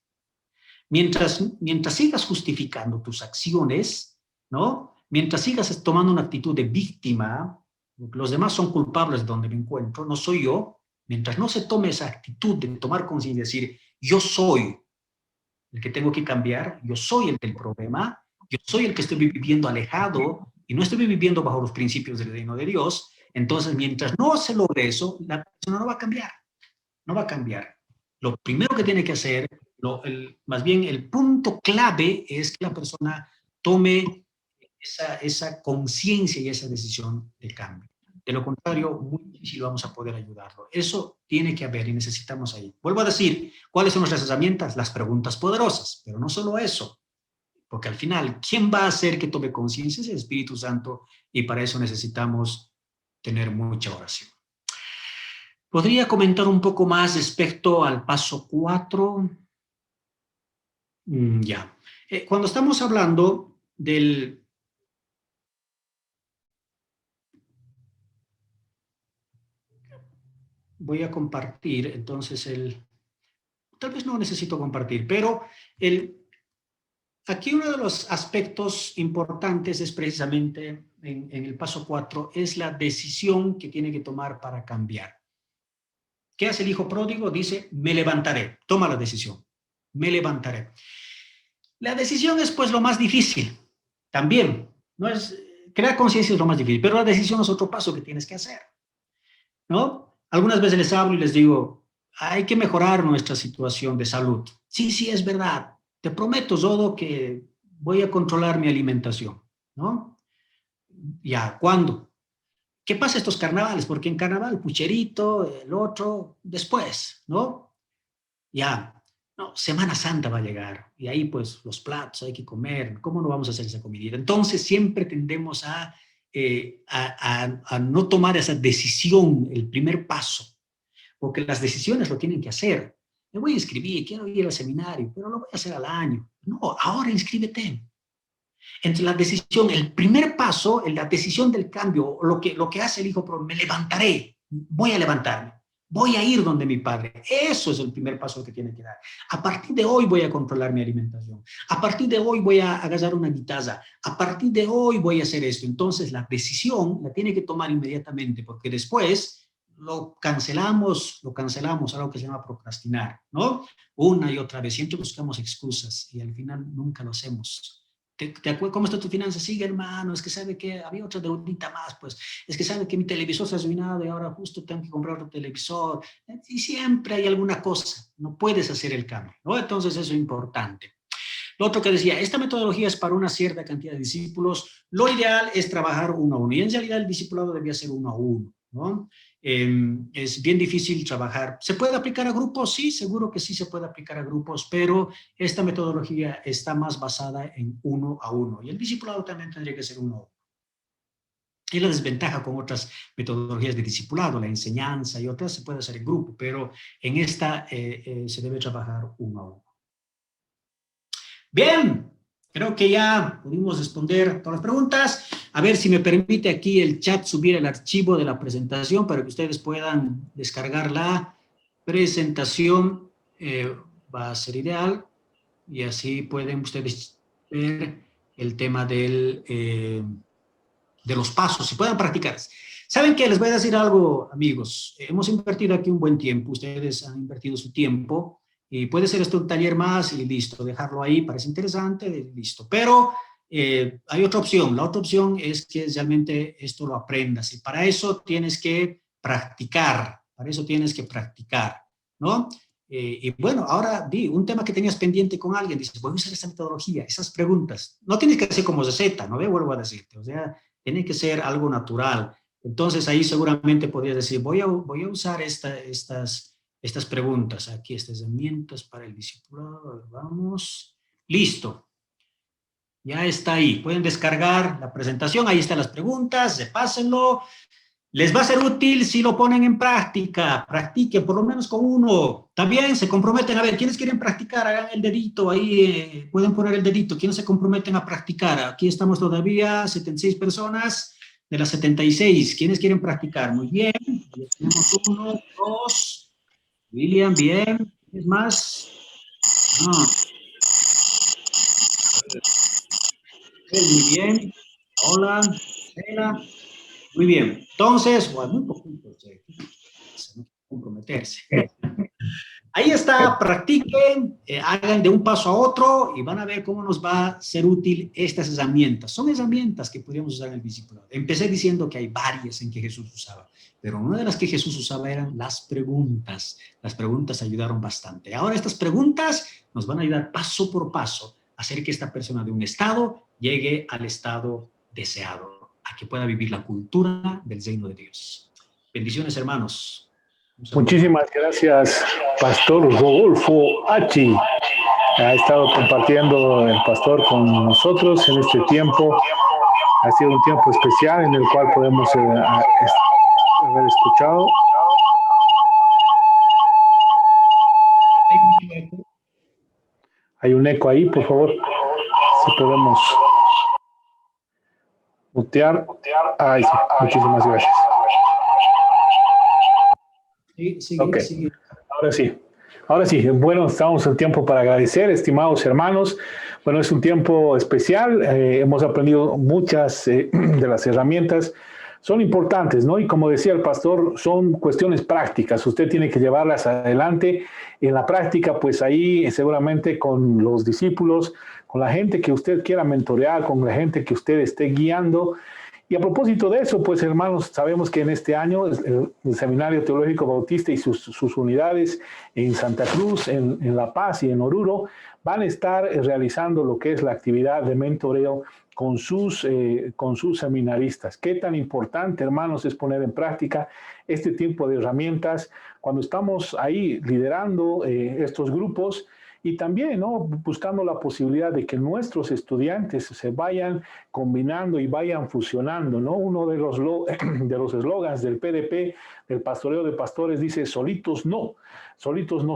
Mientras sigas justificando tus acciones, ¿no? Mientras sigas tomando una actitud de víctima, los demás son culpables de donde me encuentro, no soy yo. Mientras no se tome esa actitud de tomar conciencia y decir, yo soy el que tengo que cambiar, yo soy el del problema, yo soy el que estoy viviendo alejado y no estoy viviendo bajo los principios del reino de Dios, entonces mientras no se logre eso, la persona no va a cambiar, no va a cambiar. Lo primero que tiene que hacer, más bien el punto clave es que la persona tome esa conciencia y esa decisión de cambio. De lo contrario, muy difícil vamos a poder ayudarlo. Eso tiene que haber y necesitamos ahí. Vuelvo a decir, ¿cuáles son nuestras herramientas? Las preguntas poderosas, pero no solo eso. Porque al final, ¿quién va a hacer que tome conciencia? Es el Espíritu Santo, y para eso necesitamos tener mucha oración. ¿Podría comentar un poco más respecto al paso 4? Ya. Cuando estamos hablando del... Voy a compartir, entonces, tal vez no necesito compartir, pero aquí uno de los aspectos importantes es precisamente en el paso 4, es la decisión que tiene que tomar para cambiar. ¿Qué hace el hijo pródigo? Dice, me levantaré. Toma la decisión, me levantaré. La decisión es pues lo más difícil, también. No es, crear conciencia es lo más difícil, pero la decisión es otro paso que tienes que hacer, ¿no? Algunas veces les hablo y les digo, hay que mejorar nuestra situación de salud. Sí, sí, es verdad. Te prometo, Zodo, que voy a controlar mi alimentación, ¿no? Ya, ¿cuándo? ¿Qué pasa estos carnavales? Porque en carnaval, pucherito, el otro, después, ¿no? Ya, no, Semana Santa va a llegar. Y ahí, pues, los platos hay que comer. ¿Cómo no vamos a hacer esa comida? Entonces, siempre tendemos a no tomar esa decisión, el primer paso, porque las decisiones lo tienen que hacer. Me voy a inscribir, quiero ir al seminario, pero lo voy a hacer al año. No, ahora inscríbete. Entre la decisión, el primer paso, la decisión del cambio, lo que hace el hijo, me levantaré, voy a levantarme, voy a ir donde mi padre. Eso es el primer paso que tiene que dar. A partir de hoy voy a controlar mi alimentación. A partir de hoy voy a agarrar una guitarra. A partir de hoy voy a hacer esto. Entonces la decisión la tiene que tomar inmediatamente, porque después lo cancelamos, algo que se llama procrastinar, ¿no? Una y otra vez, siempre buscamos excusas y al final nunca lo hacemos. ¿Te acuerdas cómo está tu finanza? Sigue, hermano, es que sabe que había otra deudita más, pues, es que sabe que mi televisor se ha arruinado y ahora justo tengo que comprar otro televisor, y siempre hay alguna cosa, no puedes hacer el cambio, ¿no? Entonces eso es importante. Lo otro que decía, esta metodología es para una cierta cantidad de discípulos, lo ideal es trabajar uno a uno, y en realidad el discipulado debía ser uno a uno, ¿no? Es bien difícil trabajar. ¿Se puede aplicar a grupos? Sí, seguro que sí se puede aplicar a grupos, pero esta metodología está más basada en uno a uno. Y el discipulado también tendría que ser uno a uno. Y la desventaja con otras metodologías de discipulado, la enseñanza y otras, se puede hacer en grupo, pero en esta se debe trabajar uno a uno. Bien, creo que ya pudimos responder todas las preguntas. A ver si me permite aquí el chat subir el archivo de la presentación para que ustedes puedan descargar la presentación. Va a ser ideal. Y así pueden ustedes ver el tema de los pasos. Si puedan practicar. ¿Saben qué? Les voy a decir algo, amigos. Hemos invertido aquí un buen tiempo. Ustedes han invertido su tiempo. Y puede ser esto un taller más y listo. Dejarlo ahí parece interesante, listo. Pero hay otra opción. La otra opción es que realmente esto lo aprendas. Y para eso tienes que practicar. Para eso tienes que practicar, ¿no? Y bueno, ahora di un tema que tenías pendiente con alguien, dices, voy a usar esta metodología, esas preguntas. No tienes que hacer como receta, ¿no? Vuelvo a decirte, o sea, tiene que ser algo natural. Entonces ahí seguramente podrías decir, voy a usar estas preguntas. Aquí estas herramientas para el discipulado, vamos. Listo. Ya está ahí. Pueden descargar la presentación, ahí están las preguntas, repásenlo. Les va a ser útil si lo ponen en práctica. Practiquen por lo menos con uno. También se comprometen. A ver, ¿quiénes quieren practicar? Hagan el dedito ahí. Pueden poner el dedito. ¿Quiénes se comprometen a practicar? Aquí estamos todavía, 76 personas de las 76. ¿Quiénes quieren practicar? Muy bien. Ya tenemos 1, 2. William, bien. ¿Quiénes más? No. Muy bien. Hola. Hola. Muy bien. Entonces, muy poquito, no comprometerse. Ahí está, practiquen, hagan de un paso a otro y van a ver cómo nos va a ser útil estas herramientas. Son herramientas que podríamos usar en el discipulado. Empecé diciendo que hay varias en que Jesús usaba, pero una de las que Jesús usaba eran las preguntas. Las preguntas ayudaron bastante. Ahora estas preguntas nos van a ayudar paso por paso a hacer que esta persona de un estado llegue al estado deseado, a que pueda vivir la cultura del reino de Dios. Bendiciones, hermanos. Muchísimas gracias, Pastor Rodolfo Hachi. Ha estado compartiendo el pastor con nosotros en este tiempo. Ha sido un tiempo especial en el cual podemos haber escuchado. Hay un eco ahí, por favor. Si podemos mutear. Ahí sí, muchísimas gracias. Sí, okay. Sigue. Ahora sí. Bueno, estamos en tiempo para agradecer, estimados hermanos. Bueno, es un tiempo especial. Hemos aprendido muchas de las herramientas. Son importantes, ¿no? Y como decía el pastor, son cuestiones prácticas. Usted tiene que llevarlas adelante en la práctica, pues ahí seguramente con los discípulos, con la gente que usted quiera mentorear, con la gente que usted esté guiando. Y a propósito de eso, pues hermanos, sabemos que en este año el Seminario Teológico Bautista y sus unidades en Santa Cruz, en La Paz y en Oruro van a estar realizando lo que es la actividad de mentoreo con sus seminaristas. Qué tan importante, hermanos, es poner en práctica este tipo de herramientas cuando estamos ahí liderando estos grupos. Y también, ¿no?, buscando la posibilidad de que nuestros estudiantes se vayan combinando y vayan fusionando, ¿no? Uno de los eslogans del PDP, del Pastoreo de Pastores, dice, solitos no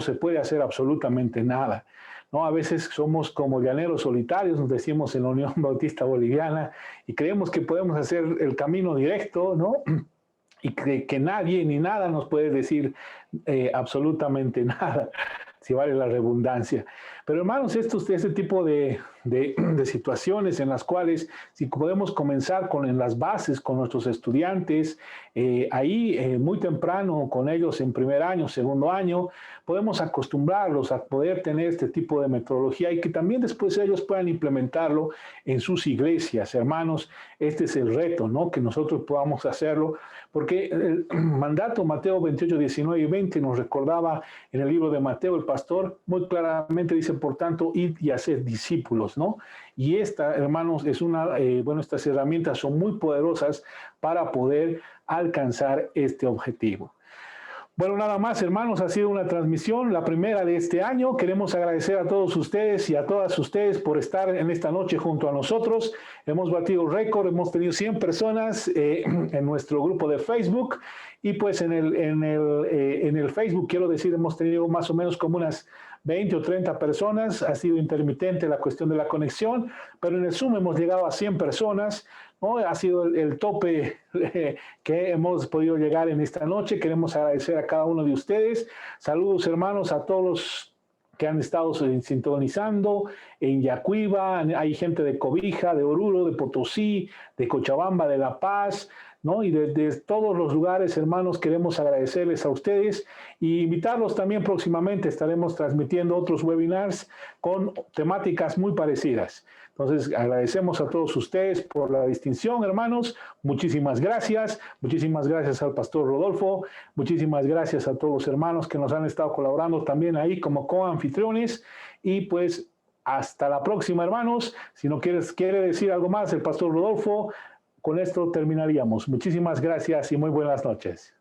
se puede hacer absolutamente nada, ¿no? A veces somos como llaneros solitarios, nos decimos en la Unión Bautista Boliviana, y creemos que podemos hacer el camino directo, ¿no? Y que nadie ni nada nos puede decir absolutamente nada, si vale la redundancia. Pero hermanos, este tipo de situaciones en las cuales si podemos comenzar en las bases con nuestros estudiantes, ahí muy temprano con ellos en primer año, segundo año, podemos acostumbrarlos a poder tener este tipo de metodología y que también después ellos puedan implementarlo en sus iglesias. Hermanos, este es el reto, ¿no?, que nosotros podamos hacerlo, porque el mandato Mateo 28, 19 y 20 nos recordaba en el libro de Mateo, el pastor muy claramente dice, por tanto, id y haced discípulos, ¿no? Y hermanos, estas herramientas son muy poderosas para poder alcanzar este objetivo. Bueno, nada más, hermanos, ha sido una transmisión, la primera de este año. Queremos agradecer a todos ustedes y a todas ustedes por estar en esta noche junto a nosotros. Hemos batido récord, hemos tenido 100 personas en nuestro grupo de Facebook. Y pues en el Facebook, quiero decir, hemos tenido más o menos como unas 20 o 30 personas. Ha sido intermitente la cuestión de la conexión, pero en el Zoom hemos llegado a 100 personas, ¿no? Ha sido el tope que hemos podido llegar en esta noche. Queremos agradecer a cada uno de ustedes. Saludos, hermanos, a todos los que han estado sintonizando en Yacuiba. Hay gente de Cobija, de Oruro, de Potosí, de Cochabamba, de La Paz, ¿no? Y de todos los lugares, hermanos, queremos agradecerles a ustedes y invitarlos también próximamente. Estaremos transmitiendo otros webinars con temáticas muy parecidas. Entonces, agradecemos a todos ustedes por la distinción, hermanos. Muchísimas gracias. Muchísimas gracias al pastor Rodolfo. Muchísimas gracias a todos los hermanos que nos han estado colaborando también ahí como coanfitriones. Y pues, hasta la próxima, hermanos. Si no quiere decir algo más el pastor Rodolfo, con esto terminaríamos. Muchísimas gracias y muy buenas noches.